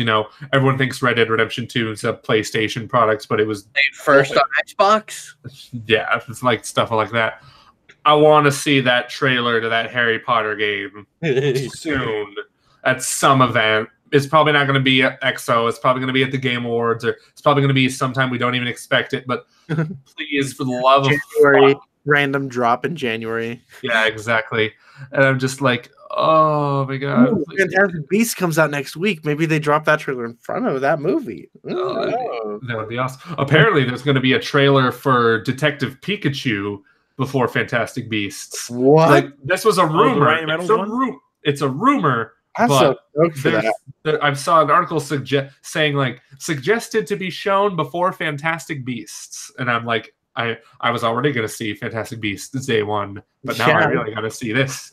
everyone thinks Red Dead Redemption 2 is a PlayStation product, but it was first on Xbox. Yeah, it's stuff like that. I want to see that trailer to that Harry Potter game soon at some event. It's probably not going to be at XO. It's probably going to be at the Game Awards, or it's probably going to be sometime we don't even expect it. But please, for the love of fuck. Random drop in January. Yeah, exactly. And I'm just like, oh my god! Ooh, Fantastic Beasts comes out next week. Maybe they drop that trailer in front of that movie. That would be awesome. Apparently, there's going to be a trailer for Detective Pikachu before Fantastic Beasts. What? This was a rumor. It's a rumor. But I saw an article suggested to be shown before Fantastic Beasts, and I'm like, I was already going to see Fantastic Beasts day one, but now I really got to see this.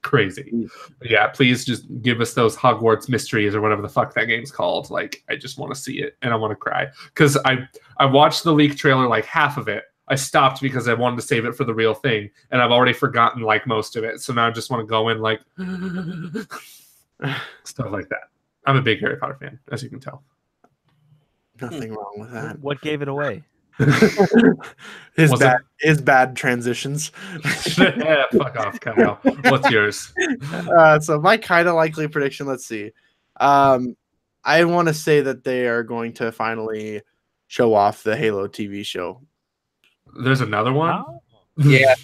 Crazy. But yeah, please just give us those Hogwarts Mysteries or whatever the fuck that game's called. I just want to see it, and I want to cry. Because I watched the leak trailer, half of it. I stopped because I wanted to save it for the real thing, and I've already forgotten most of it. So now I just want to go in stuff like that. I'm a big Harry Potter fan, as you can tell. Nothing wrong with that. What gave it away? His bad transitions. Yeah, fuck off, Kyle. What's yours? So my kind of likely prediction, let's see. I want to say that they are going to finally show off the Halo TV show. There's another one? Oh. Yeah.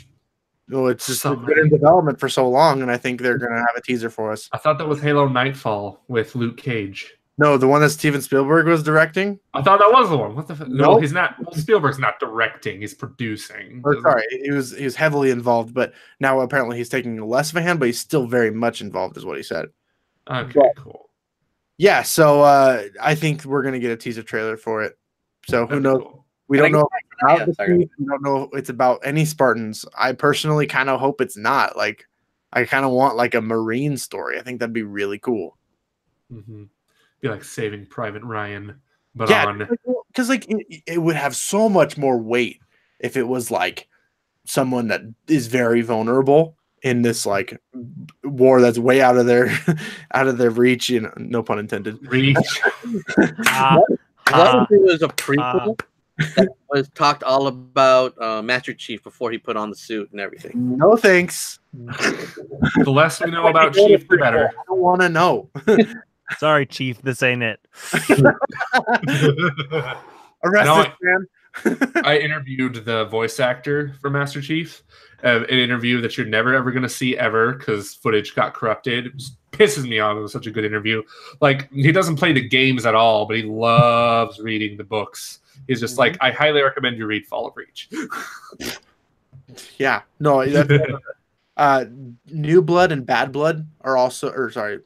Well, it's just been in development for so long, and I think they're going to have a teaser for us. I thought that was Halo Nightfall with Luke Cage. No, the one that Steven Spielberg was directing. I thought that was the one. What the? No, Nope. he's not. Spielberg's not directing. He's producing. Or, sorry, he was heavily involved, but now apparently he's taking less of a hand, but he's still very much involved, is what he said. Okay, cool. Yeah, so I think we're gonna get a teaser trailer for it. So who knows? Cool. We don't know about the team. We don't know if it's about any Spartans. I personally kind of hope it's not. Like, I kind of want like a Marine story. I think that'd be really cool. Mm-hmm. Be like Saving Private Ryan, but yeah, on because like it would have so much more weight if it was like someone that is very vulnerable in this like war that's way out of their reach. You know, no pun intended. Reach. What if it was a prequel that was talked all about Master Chief before he put on the suit and everything? No thanks. The less we know about Chief, the better. I don't want to know. Sorry, Chief, this ain't it. Arrest this man. I interviewed the voice actor for Master Chief. An interview that you're never ever going to see ever because footage got corrupted. It just pisses me off. It was such a good interview. Like, he doesn't play the games at all, but he loves reading the books. He's just like, I highly recommend you read Fall of Reach. Yeah, no, that's, New Blood and Bad Blood are also, or sorry,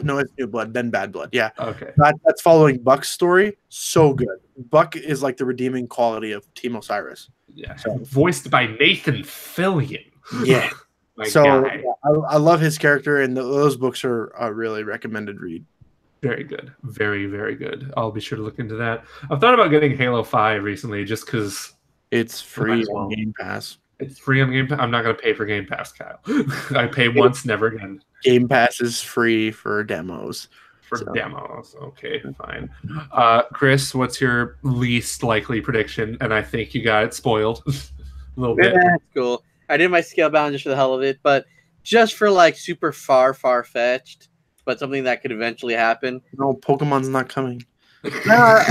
no, it's New Blood, then Bad Blood. Yeah, okay. That's following Buck's story. So good. Buck is like the redeeming quality of Team Osiris. Yeah, so, voiced by Nathan Fillion. Yeah, so yeah, I love his character, and those books are a really recommended read. Very good, very very good. I'll be sure to look into that. I've thought about getting Halo 5 recently, just because it's free on Game Pass. It's free on Game Pass. I'm not going to pay for Game Pass, Kyle. I pay once, never again. Game Pass is free for demos. Demos. Okay, fine. Chris, what's your least likely prediction? And I think you got it spoiled a little bit. That's cool. I did my scale bound just for the hell of it, but just for like super far-fetched, but something that could eventually happen. No, Pokemon's not coming. No,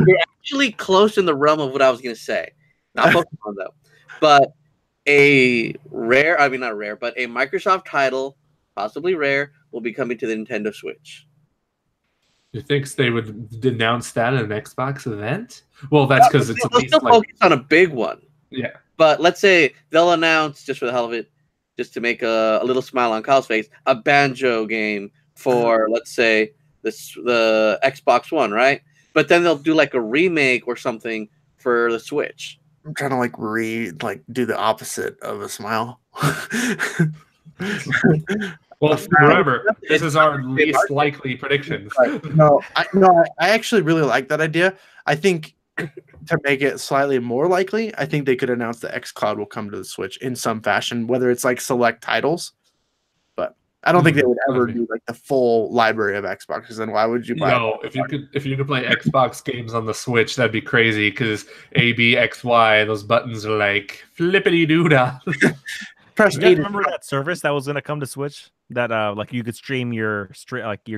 you're actually close in the realm of what I was going to say. Not Pokemon, though. But a Microsoft title, possibly rare, will be coming to the Nintendo Switch. You think they would announce that at an Xbox event? Well, that's because it's at least still focus on a big one. Yeah. But let's say they'll announce, just for the hell of it, just to make a little smile on Kyle's face, a Banjo game for, let's say, the Xbox One, right? But then they'll do like a remake or something for the Switch. I'm trying to do the opposite of a smile. Well, remember, this is our least likely predictions. No, I actually really like that idea. I think to make it slightly more likely, I think they could announce that xCloud will come to the Switch in some fashion, whether it's like select titles. But I don't think they would ever do like the full library of Xbox. Because then why would you buy? No, if you could play Xbox games on the Switch, that'd be crazy. Because A, B, X, Y, those buttons are like flippity doodah. Press you remember that service that was going to come to Switch that like you could stream your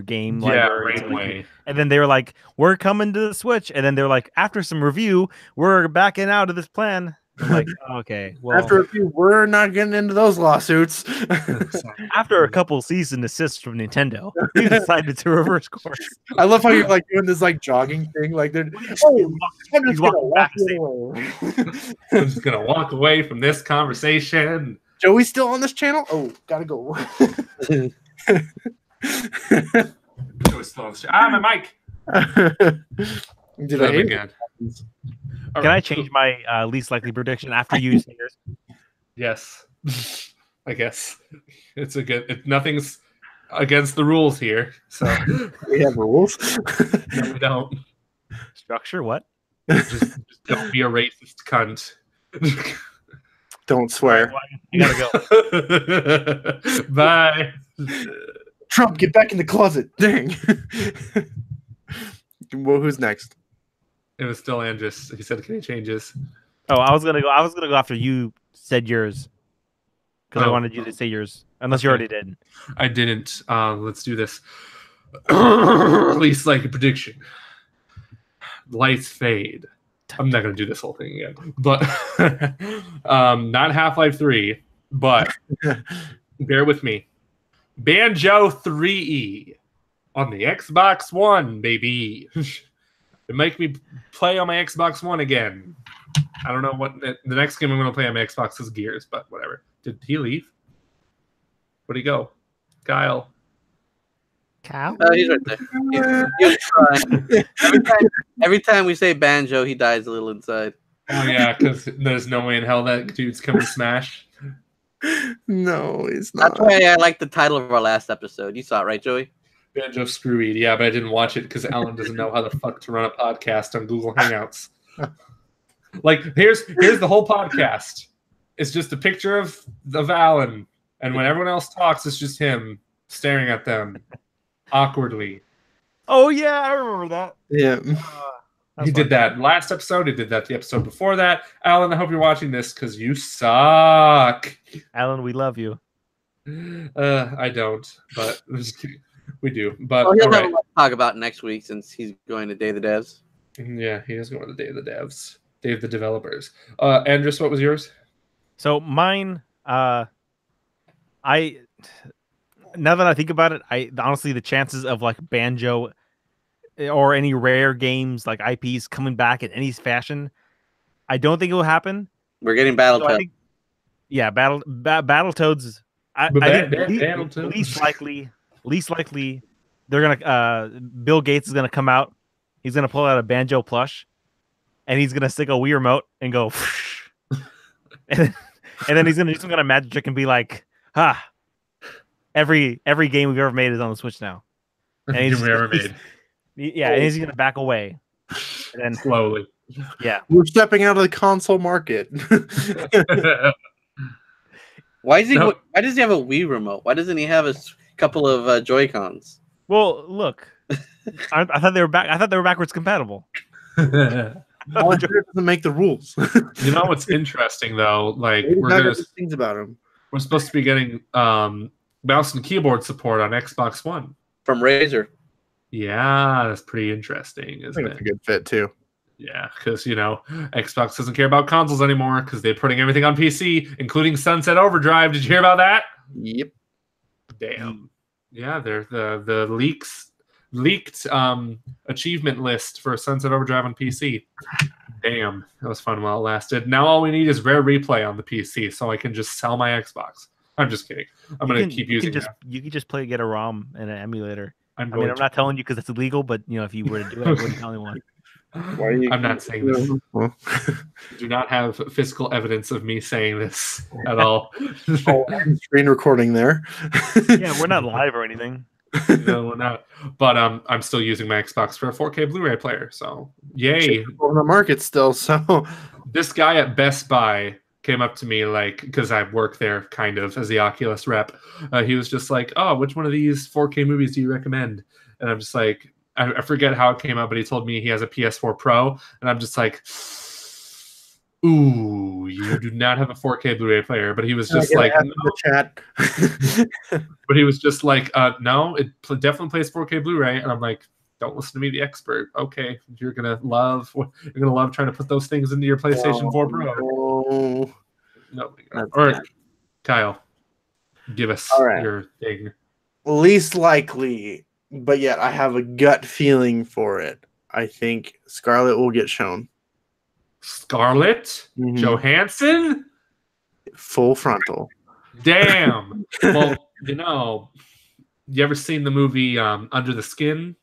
game library right away. And then they were like, we're coming to the Switch, and then they're like, after some review, we're backing out of this plan. I'm like, okay, well, after review, we're not getting into those lawsuits. After a couple cease and desist from Nintendo, we decided to reverse course. I love how you're like doing this like jogging thing, like they're I'm just gonna walk away. I'm just gonna walk away from this conversation. Joey's still on this channel? Oh, gotta go. Joey's still on this channel. My mic. Did I hate it? Can I change my least likely prediction after you say yours? Yes. I guess. Nothing's against the rules here. So we have rules? No, we don't. Structure what? Just don't be a racist cunt. Don't swear. I gotta go. Bye. Trump, get back in the closet. Dang. Well, who's next? It was still Andres. He said, "Can he change his?" Oh, I was gonna go after you said yours because I wanted you to say yours, unless you already did. I didn't. Let's do this. At least like a prediction. Lights fade. I'm not gonna do this whole thing again, but not Half-Life 3, but bear with me. Banjo 3E on the Xbox One, baby. It make me play on my Xbox One again. I don't know what the next game I'm going to play on my Xbox is Gears, but whatever. Did he leave? Where'd he go? Kyle. Oh, he's right there. He was every time we say Banjo, he dies a little inside. Oh, yeah, because there's no way in hell that dude's coming to Smash. No, he's not. That's why I like the title of our last episode. You saw it, right, Joey? Banjo Screweed. Yeah, but I didn't watch it because Alan doesn't know how the fuck to run a podcast on Google Hangouts. Like, here's the whole podcast. It's just a picture of Alan, and when everyone else talks, it's just him staring at them awkwardly. Oh yeah, I remember that. Yeah. He did that last episode. He did that the episode before that. Alan, I hope you're watching this because you suck. Alan, we love you. I don't, but we do. But well, he'll all have right. a lot to talk about next week since he's going to Day of the Devs. Yeah, he is going to the Day of the Devs. Day of the Developers. Andres, what was yours? So mine, now that I think about it, honestly the chances of like Banjo or any rare games like IPs coming back in any fashion, I don't think it will happen. We're getting Battletoads. Yeah, Battletoads. I think least likely, they're gonna. Bill Gates is gonna come out. He's gonna pull out a Banjo plush, and he's gonna stick a Wii remote and go, and then he's gonna do some kind of magic trick and be like, "Ha! Every game we've ever made is on the Switch now." And he's ever made. And he's gonna back away, and then Slowly. Yeah, we're stepping out of the console market. Why does he have a Wii remote? Why doesn't he have a couple of Joy-Cons? Well, look, I thought they were back. I thought they were backwards compatible. Doesn't make the rules. You know what's interesting though? Like things about him. We're supposed to be getting mouse and keyboard support on Xbox One from Razer. Yeah, that's pretty interesting, isn't it? It's a good fit too. Yeah, because Xbox doesn't care about consoles anymore because they're putting everything on PC, including Sunset Overdrive. Did you hear about that? Yep. Damn. Yeah, they're the leaked achievement list for Sunset Overdrive on PC. Damn, that was fun while it lasted. Now all we need is Rare Replay on the PC, so I can just sell my Xbox. I'm just kidding. I'm gonna keep using that. You can just get a ROM and an emulator. I'm I'm not telling you because it's illegal, but if you were to do it, I wouldn't tell anyone. I'm not saying this. Do not have physical evidence of me saying this at all. Screen recording there. Yeah, we're not live or anything. No, we're not. But I'm still using my Xbox for a 4K Blu-ray player. So yay! On the market still. So this guy at Best Buy came up to me because I work there kind of as the Oculus rep. He was just like, "Oh, which one of these 4K movies do you recommend?" And I'm just like, I forget how it came out, but he told me he has a PS4 Pro, and I'm just like, "Ooh, you do not have a 4K Blu-ray player." But he was just like, no. The chat. But he was just like, "No, it definitely plays 4K Blu-ray." And I'm like, "Don't listen to me, the expert. Okay, you're gonna love trying to put those things into your PlayStation 4 Pro." No, or Kyle, give us your thing. Least likely. But yet I have a gut feeling for it. I think Scarlett will get shown. Scarlett Johansson? Full frontal. Damn. Well, you ever seen the movie Under the Skin?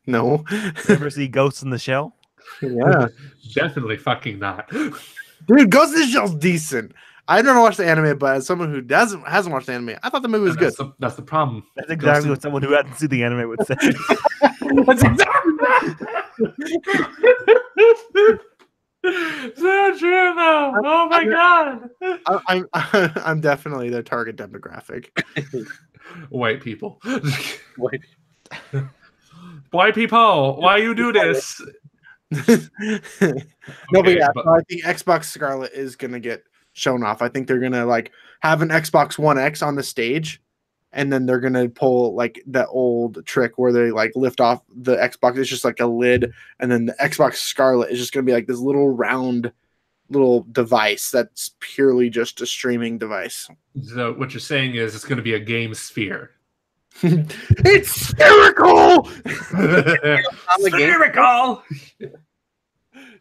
No. Ever see Ghost in the Shell? Yeah. Definitely fucking not. Dude, Ghost in the Shell's decent. I've never watched the anime, but as someone who hasn't watched the anime, I thought the movie was good. That's the problem. That's exactly what someone who hasn't seen the anime would say. That's exactly so true, though. Oh my god. I'm definitely their target demographic. White people. White people. Why you do this? No, but yeah, I think Xbox Scarlett is gonna get shown off. I think they're gonna have an Xbox One X on the stage, and then they're gonna pull that old trick where they lift off the Xbox. It's just a lid, and then the Xbox Scarlett is just gonna be this little round little device that's purely just a streaming device. So what you're saying is it's gonna be a game sphere. It's spherical. Spherical.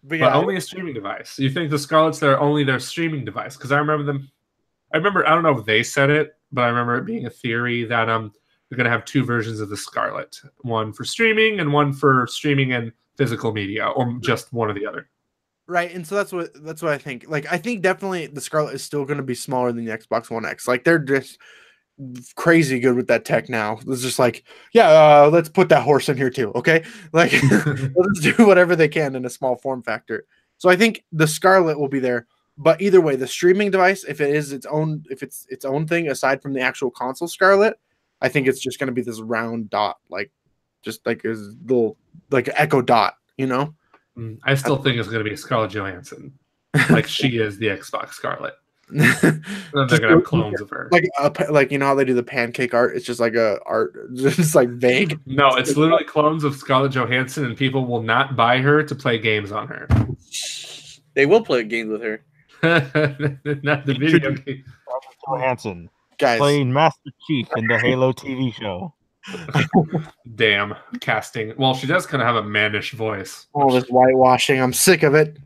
But But only a streaming device. You think the Scarlets, they're only their streaming device? Because I remember them. I don't know if they said it, but I remember it being a theory that they're going to have 2 versions of the Scarlet, one for streaming and one for streaming and physical media, or just one or the other. Right, and so that's what I think. Like, I think definitely the Scarlet is still going to be smaller than the Xbox One X. Like, they're just crazy good with that tech now. It's just like, yeah, let's put that horse in here too, okay? Like, let's do whatever they can in a small form factor. So I think the Scarlet will be there, but either way, the streaming device, if it's its own thing aside from the actual console Scarlet, I think it's just going to be this round dot, like just like a little like an Echo Dot, you know. I still think it's going to be Scarlett Johansson, like she is the Xbox Scarlet. They're gonna have clones of her, like you know how they do the pancake art. It's just like a art, just like vague. No, it's literally clones of Scarlett Johansson, and people will not buy her to play games on her. They will play games with her. Not the video game. Johansson, Guys, playing Master Chief in the Halo TV show. Damn casting. Well, she does kind of have a mannish voice. all this whitewashing, I'm sick of it.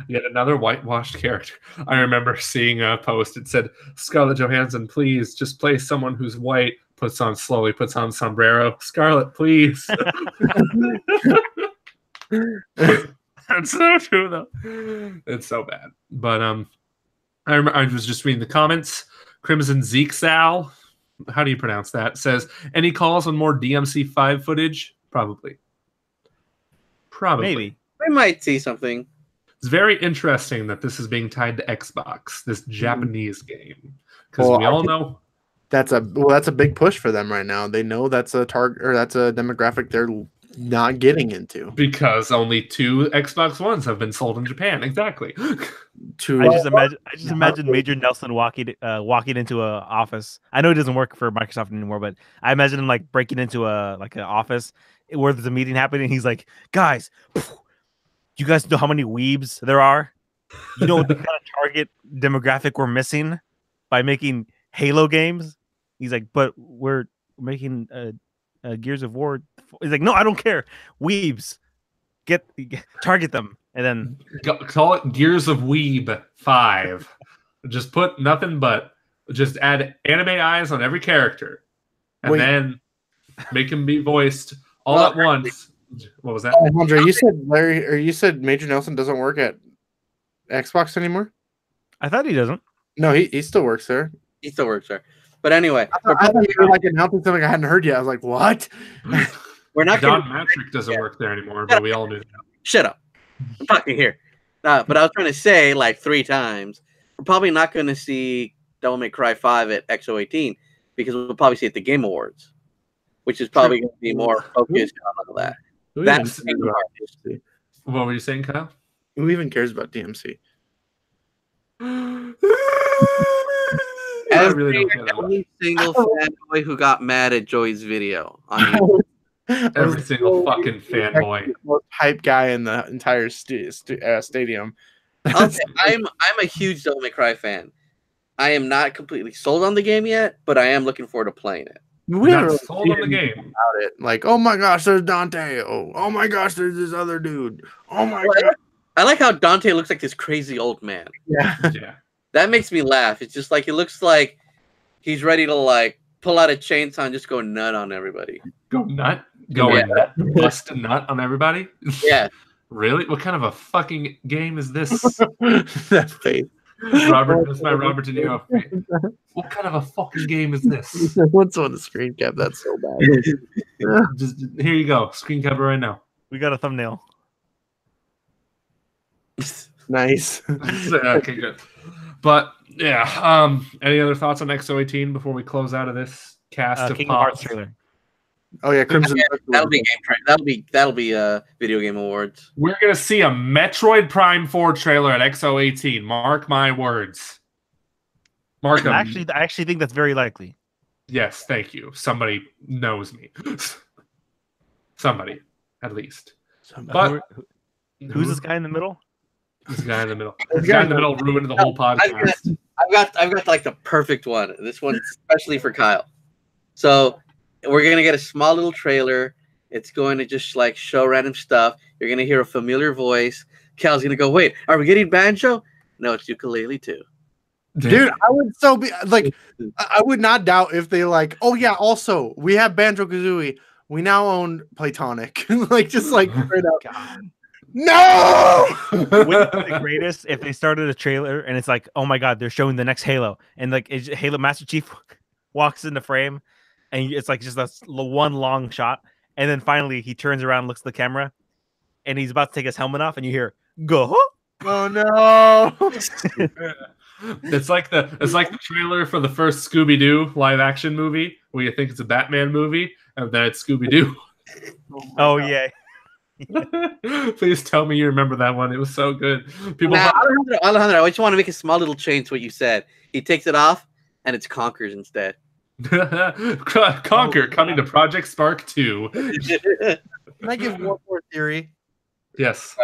Yet another whitewashed character. I remember seeing a post. It said, "Scarlett Johansson, please just play someone who's white." Puts on sombrero. Scarlett, please. That's so true, though. It's so bad. But I was just reading the comments. Crimson Zeke'Sal, how do you pronounce that? Says, any calls on more DMC5 footage? Probably. Maybe. We might see something. It's very interesting that this is being tied to Xbox, this Japanese game, because Well, we all know That's a big push for them right now. They know that's a target, or that's a demographic they're not getting into. because only 2 Xbox Ones have been sold in Japan. Exactly. To I just imagine Major Nelson walking into a office. I know it doesn't work for Microsoft anymore, but I imagine him like breaking into an office where there's a meeting happening. And he's like, "Guys, you guys know how many weebs there are? You know what the kind of target demographic we're missing by making Halo games?" He's like, "But we're making Gears of War." He's like, "No, I don't care. Weebs, target them." And then Call it Gears of Weeb 5. Just put nothing but just add anime eyes on every character, and then make them be voiced all at once. What was that? Andre, you said Major Nelson doesn't work at Xbox anymore? I thought he doesn't. No, he still works there. He still works there. But anyway, I thought you were like announcing something I hadn't heard yet. I was like, what? we're not Don gonna Matrick doesn't work there anymore, but we all knew that. shut up. I'm talking here. But I was trying to say like 3 times. We're probably not going to see Devil May Cry 5 at X018 because we'll probably see it at the Game Awards, which is probably going to be more focused on all that. That's What were you saying, Kyle? Who even cares about DMC? I really don't care that much. Every single fanboy who got mad at Joey's video on YouTube. Every single fucking fanboy. Most hype guy in the entire stadium. I'll say, I'm a huge Devil May Cry fan. I am not completely sold on the game yet, but I am looking forward to playing it. We Not never really sold on the seen game. about it. Like, oh my gosh, there's Dante. Oh my gosh, there's this other dude. Oh my god. I like how Dante looks like this crazy old man. Yeah. Yeah. That makes me laugh. It's just like he looks like he's ready to like pull out a chainsaw and just go nut on everybody. Go nut? Going nut? Bust a nut on everybody? Yeah. Really? What kind of a fucking game is this? That face. That's my Robert De Niro. What kind of a fucking game is this? What's on the screen cap? That's so bad. Just here you go. Screen cover right now. We got a thumbnail. Nice. Okay, good. But yeah, any other thoughts on X018 before we close out of this cast of Kingdom Hearts trailer. Oh yeah, Crimson. That'll be that'll be Video Game Awards. We're gonna see a Metroid Prime 4 trailer at X018. Mark my words. Mark them. I actually think that's very likely. Yes, thank you. Somebody knows me. Somebody, at least. But Who's this guy in the middle? This guy in the middle. This guy in the middle ruined the whole podcast. I've got like the perfect one. This one's especially for Kyle. So we're gonna get a small little trailer. It's going to just like show random stuff. You're gonna hear a familiar voice. Cal's gonna go, wait, are we getting banjo? No, it's ukulele too. Dude, I would so be like, I would not doubt if they like, oh yeah, also we have Banjo Kazooie. We now own Platonic. Like just like straight up. God. No. Wouldn't it be the greatest if they started a trailer and it's like, oh my god, they're showing the next Halo, and like Halo Master Chief walks into frame, and it's like just a one long shot, and then finally he turns around, looks at the camera, and he's about to take his helmet off, and you hear go. Oh no. It's like the trailer for the first Scooby-Doo live action movie where you think it's a Batman movie and then it's Scooby-Doo. Oh yeah. Please tell me you remember that one. It was so good. People Now, Alejandro, I just want to make a small little change to what you said. He takes it off and it's Conkers instead. Conquer coming to Project Spark 2. Can I give one more theory? Yes.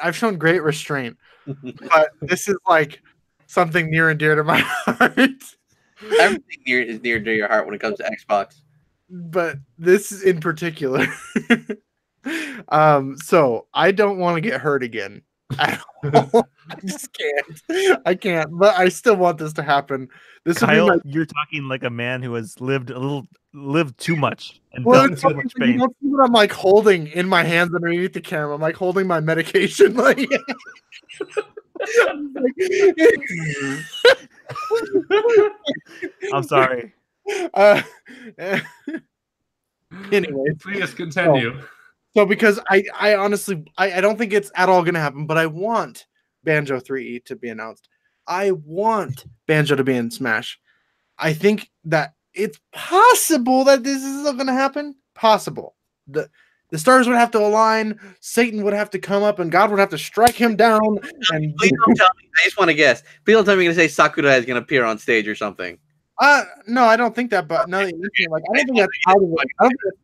I've shown great restraint, but this is like something near and dear to my heart. Everything is near to your heart when it comes to Xbox. But this is in particular. So I don't want to get hurt again at all. I just can't. I can't. But I still want this to happen. This Kyle, you're talking like a man who has lived too much and well, done too much pain. You don't see what I'm like holding in my hands underneath the camera. I'm like holding my medication. Like, I'm sorry. Anyway, please continue. So because I honestly I don't think it's at all gonna happen, but I want Banjo 3E to be announced. I want Banjo to be in Smash. I think that it's possible that this is not gonna happen. Possible. The stars would have to align, Satan would have to come up, and God would have to strike him down. And please don't tell me. I just want to guess. Please don't tell me you're gonna say Sakura is gonna appear on stage or something. No, I don't think that. But no, like I don't think that's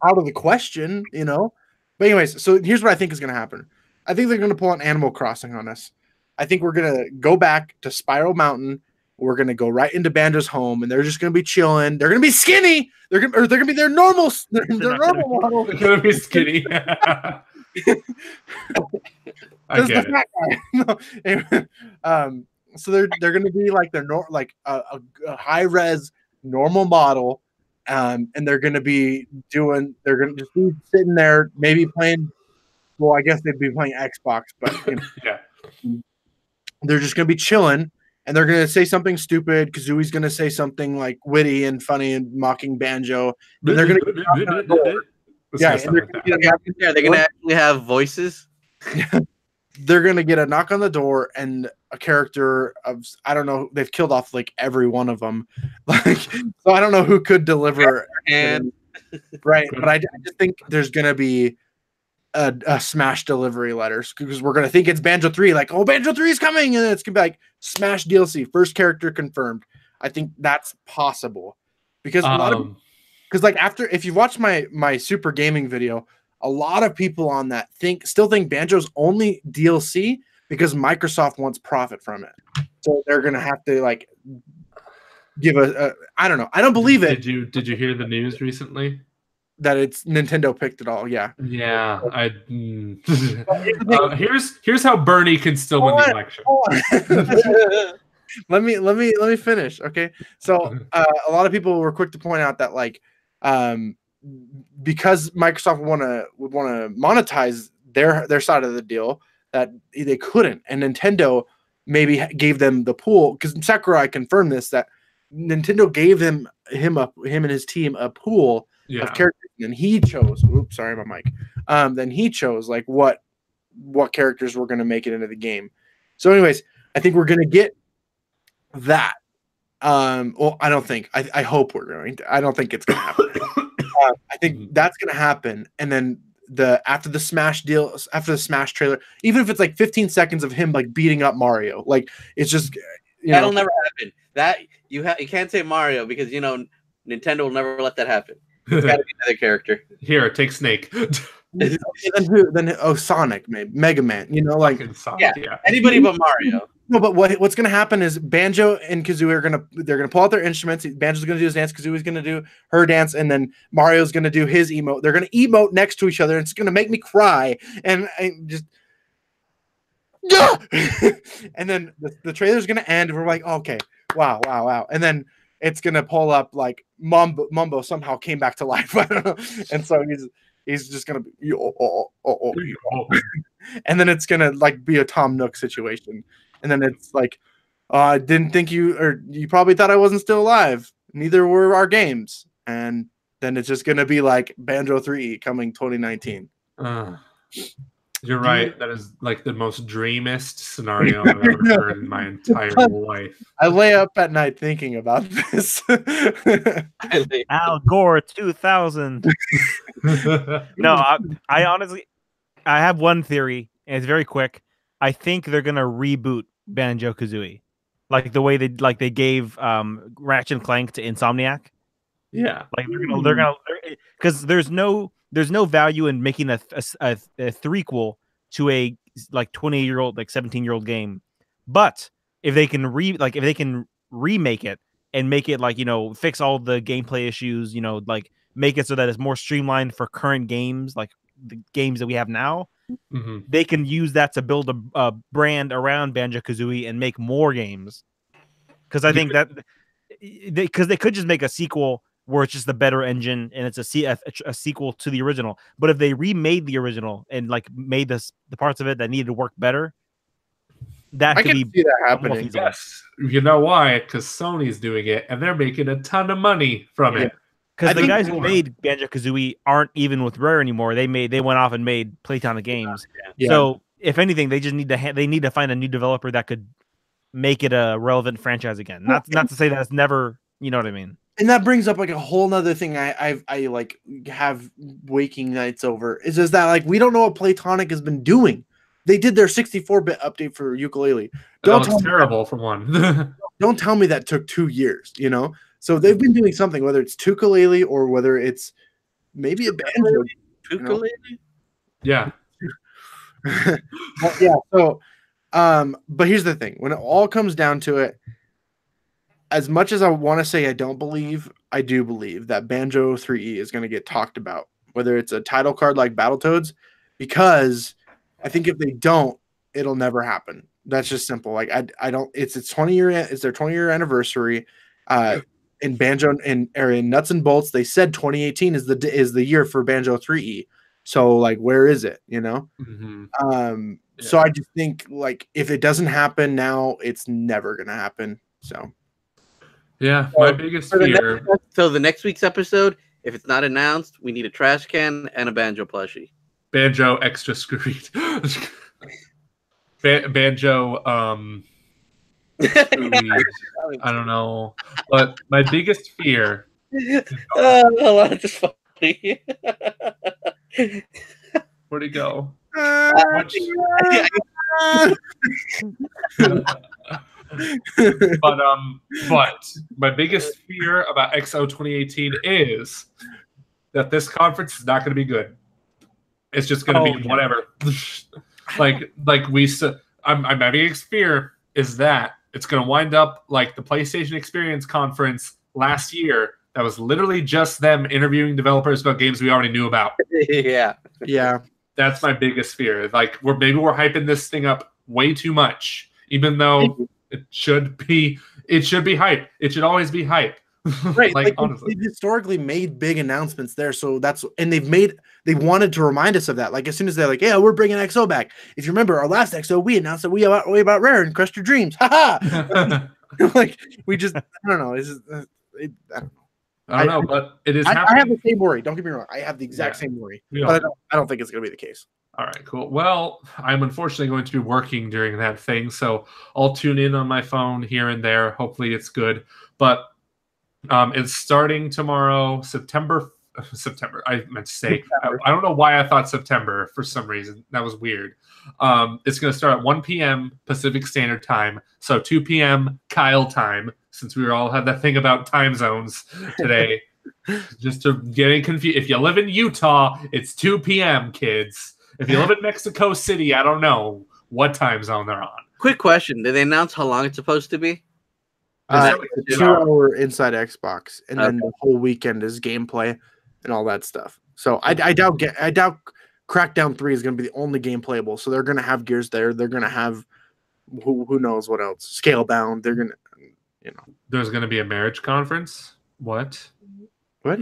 out of the question. You know. But anyways, so here's what I think is gonna happen. I think they're gonna pull an Animal Crossing on us. I think we're gonna go back to Spiral Mountain. We're gonna go right into Banjo's home, and they're just gonna be chilling. They're gonna be skinny. They're gonna be their normal. Their normal model. They're gonna be skinny. I get it. No, anyway, so they're gonna be like their a high res normal model, and they're gonna be doing. They're gonna just be sitting there, maybe playing. Well, I guess they'd be playing Xbox, but you know, yeah, they're just gonna be chilling. And they're gonna say something stupid. Kazooie's gonna say something like witty and funny and mocking Banjo. And they're gonna yeah, they're gonna actually have voices. They're gonna get a knock on the door and a character of I don't know. They've killed off like every one of them. Like so, I don't know who could deliver. And right, but I just think there's gonna be a Smash delivery letters because we're gonna think it's Banjo 3, like, oh, Banjo 3 is coming, and it's gonna be like Smash DLC, first character confirmed. I think that's possible because a lot of like after if you watch my Super Gaming video, a lot of people on that still think Banjo's only DLC because Microsoft wants profit from it, so they're gonna have to like give a I don't know. I don't believe it. Did you hear the news recently? That it's Nintendo picked it all, yeah. Yeah, here's how Bernie can still win the election. let me finish, okay? So a lot of people were quick to point out that like because Microsoft would want to monetize their side of the deal that they couldn't, and Nintendo maybe gave them the pool because Sakurai confirmed this that Nintendo gave him and his team a pool. Yeah. Of characters, and he chose. Oops, sorry, my mic. Then he chose like what characters were going to make it into the game. So, anyways, I think we're going to get that. Well, I don't think. I hope we're going to. I don't think it's going to happen. I think that's going to happen, and then after the Smash trailer, even if it's like 15 seconds of him like beating up Mario, like it's just that'll never happen. That you can't say Mario because you know Nintendo will never let that happen. It's got to be another character. Here, take Snake. Then Sonic, maybe Mega Man. You know, like Sonic, yeah, anybody but Mario. No, but what's gonna happen is Banjo and Kazooie are gonna pull out their instruments. Banjo's gonna do his dance, Kazooie's gonna do her dance, and then Mario's gonna do his emote. They're gonna emote next to each other. And it's gonna make me cry, and I just yeah. And then the trailer's gonna end, and we're like, okay, wow, and then it's gonna pull up like Mumbo somehow came back to life. I don't know, and so he's just gonna be and then it's gonna like be a Tom Nook situation. And then it's like, I didn't think you probably thought I wasn't still alive. Neither were our games. And then it's just going to be like Banjo 3 coming 2019. You're right. That is like the most dreamist scenario I've ever heard in my entire life. I lay up at night thinking about this. Al Gore 2000. No, I honestly, I have one theory, and it's very quick. I think they're gonna reboot Banjo-Kazooie, like the way they gave Ratchet and Clank to Insomniac. Yeah, like they're gonna because there's no value in making a threequel to a like 20-year-old, like 17-year-old game, but if they can remake it and make it like, fix all the gameplay issues, like make it so that it's more streamlined for current games, like the games that we have now. Mm-hmm. They can use that to build a brand around Banjo-Kazooie and make more games. Because I think that they could just make a sequel where it's just the better engine and it's a sequel to the original. But if they remade the original and like made the parts of it that needed to work better, that could be see that happening. Yes, you know why? Because Sony's doing it and they're making a ton of money from it. Because the guys who made Banjo-Kazooie aren't even with Rare anymore. They went off and made Playtonic games. Yeah. So if anything, they just need to find a new developer that could make it a relevant franchise again. Not to say that it's never, you know what I mean. And that brings up like a whole nother thing I like have waking nights over is that like we don't know what Playtonic has been doing. They did their 64-bit update for Ukulele. That looks terrible for one. Don't tell me that took 2 years, So they've been doing something, whether it's Ukulele or whether it's maybe a Banjo. Ukulele? Yeah. Yeah. So, but here's the thing: when it all comes down to it, as much as I want to say I don't believe, I do believe that Banjo 3E is going to get talked about, whether it's a title card like Battletoads, because I think if they don't, it'll never happen. That's just simple. Like I don't. It's their 20-year anniversary. In Banjo and Nuts and Bolts, they said 2018 is the year for Banjo 3E. So like, where is it? Mm-hmm. So I just think like if it doesn't happen now, it's never gonna happen. So yeah, my biggest fear. So the next week's episode, if it's not announced, we need a trash can and a Banjo plushie. Banjo extra screwed. Banjo. I don't know, but my biggest fear. That's just funny. Where'd he go? But my biggest fear about XO 2018 is that this conference is not going to be good. It's just going to be whatever. My biggest fear is that it's going to wind up like the PlayStation Experience conference last year. That was literally just them interviewing developers about games we already knew about. Yeah. That's my biggest fear. Like we're hyping this thing up way too much, even though it should be hype. It should always be hype. Right. Honestly, they've historically made big announcements there, so they wanted to remind us of that. Like as soon as they're like, yeah, we're bringing XO back. If you remember our last XO, we announced that we about Rare and crushed your dreams. Like we just, I don't know. I don't know, but it is. I have the same worry. Don't get me wrong. I have the exact same worry, but I don't think it's going to be the case. All right, cool. Well, I'm unfortunately going to be working during that thing, so I'll tune in on my phone here and there. Hopefully, it's good. But it's starting tomorrow, September. I meant to say. I don't know why I thought September for some reason. That was weird. It's going to start at 1 p.m. Pacific Standard Time, so 2 p.m. Kyle time. Since we all had that thing about time zones today, just to getting confused. If you live in Utah, it's 2 p.m. kids. If you live in Mexico City, I don't know what time zone they're on. Quick question: did they announce how long it's supposed to be? It's a 2-hour inside Xbox, and then the whole weekend is gameplay and all that stuff. So I doubt Crackdown 3 is going to be the only game playable. So they're going to have Gears there. They're going to have who knows what else. Scalebound. They're going to, There's going to be a marriage conference. What?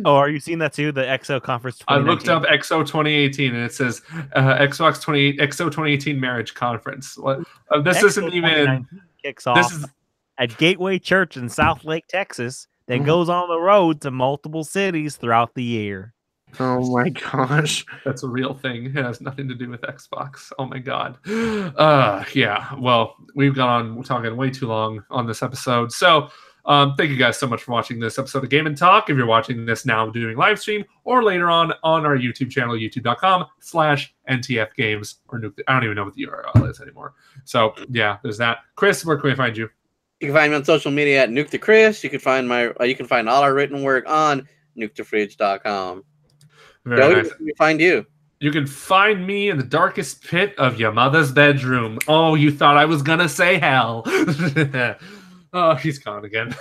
Oh, are you seeing that too? The XO conference. I looked up XO 2018 and it says Xbox 2018 marriage conference. What? This XO isn't even kicks off at Gateway Church in South Lake, Texas. Then goes on the road to multiple cities throughout the year. Oh my gosh, that's a real thing. It has nothing to do with Xbox. Oh my god. Yeah. Well, we've gone on talking way too long on this episode. So. Thank you guys so much for watching this episode of Game and Talk. If you're watching this now doing live stream or later on our YouTube channel, youtube.com/NTFgames or Nuke. I don't even know what the URL is anymore. So yeah, there's that. Chris, where can we find you? You can find me on social media at Nuke the Chris. You can find you can find all our written work on nukethefridge.com. Very nice. Where can we find you? You can find me in the darkest pit of your mother's bedroom. Oh, you thought I was gonna say hell. Oh, he's gone again.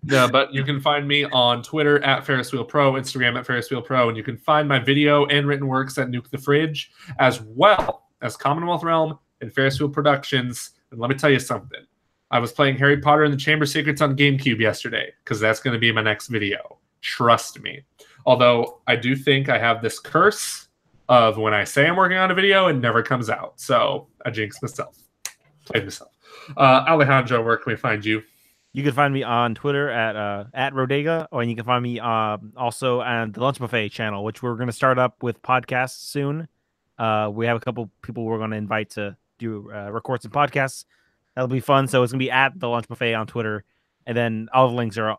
Yeah, but you can find me on Twitter at Ferris Wheel Pro, Instagram at Ferris Wheel Pro, and you can find my video and written works at Nuke the Fridge, as well as Commonwealth Realm and Ferris Wheel Productions. And let me tell you something. I was playing Harry Potter and the Chamber of Secrets on GameCube yesterday, because that's going to be my next video. Trust me. Although I do think I have this curse of when I say I'm working on a video, it never comes out. So I jinxed myself. Played myself. Alejandro, where can we find you? You can find me on Twitter at Rodega, or you can find me also on the Lunch Buffet channel, which we're going to start up with podcasts soon. We have a couple people we're going to invite to do record some podcasts. That'll be fun. So it's going to be at the Lunch Buffet on Twitter, and then all the links are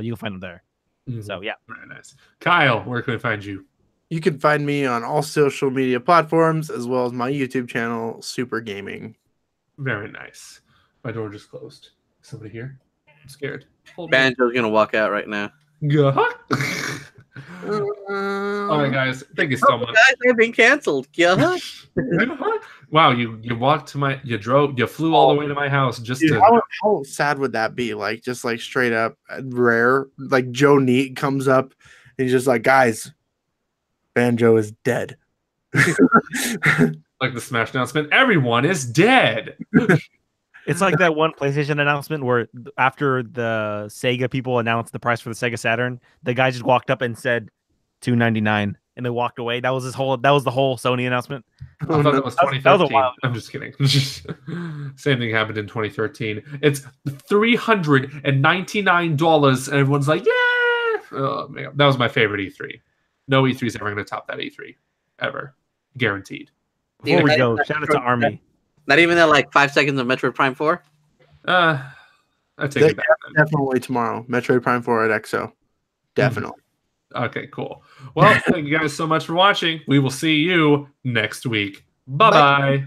you can find them there. Mm-hmm. So yeah, very nice. Kyle, where can we find you? You can find me on all social media platforms, as well as my YouTube channel, Super Gaming. Very nice. My door just closed. Somebody here? I'm scared. Banjo's going to walk out right now. All right, guys. Thank you so much. Guys, they've been canceled. Wow, you walked to you flew all the way to my house just to. How sad would that be? Like, just like straight up rare. Like Joe Neat comes up and he's just like, guys, Banjo is dead. Like the Smash announcement, everyone is dead. It's like that one PlayStation announcement where after the Sega people announced the price for the Sega Saturn, the guy just walked up and said $299 and they walked away. That was the whole Sony announcement. I thought that was 2013. I'm just kidding. Same thing happened in 2013. It's $399 and everyone's like, yeah. Oh man, that was my favorite E3. No E3 is ever going to top that E3 ever, guaranteed. Before we go, shout out to Army. Not even that, like 5 seconds of Metroid Prime 4. I take it back. Definitely tomorrow. Metroid Prime 4 at XO. Definitely. Okay, cool. Well, thank you guys so much for watching. We will see you next week. Bye-bye.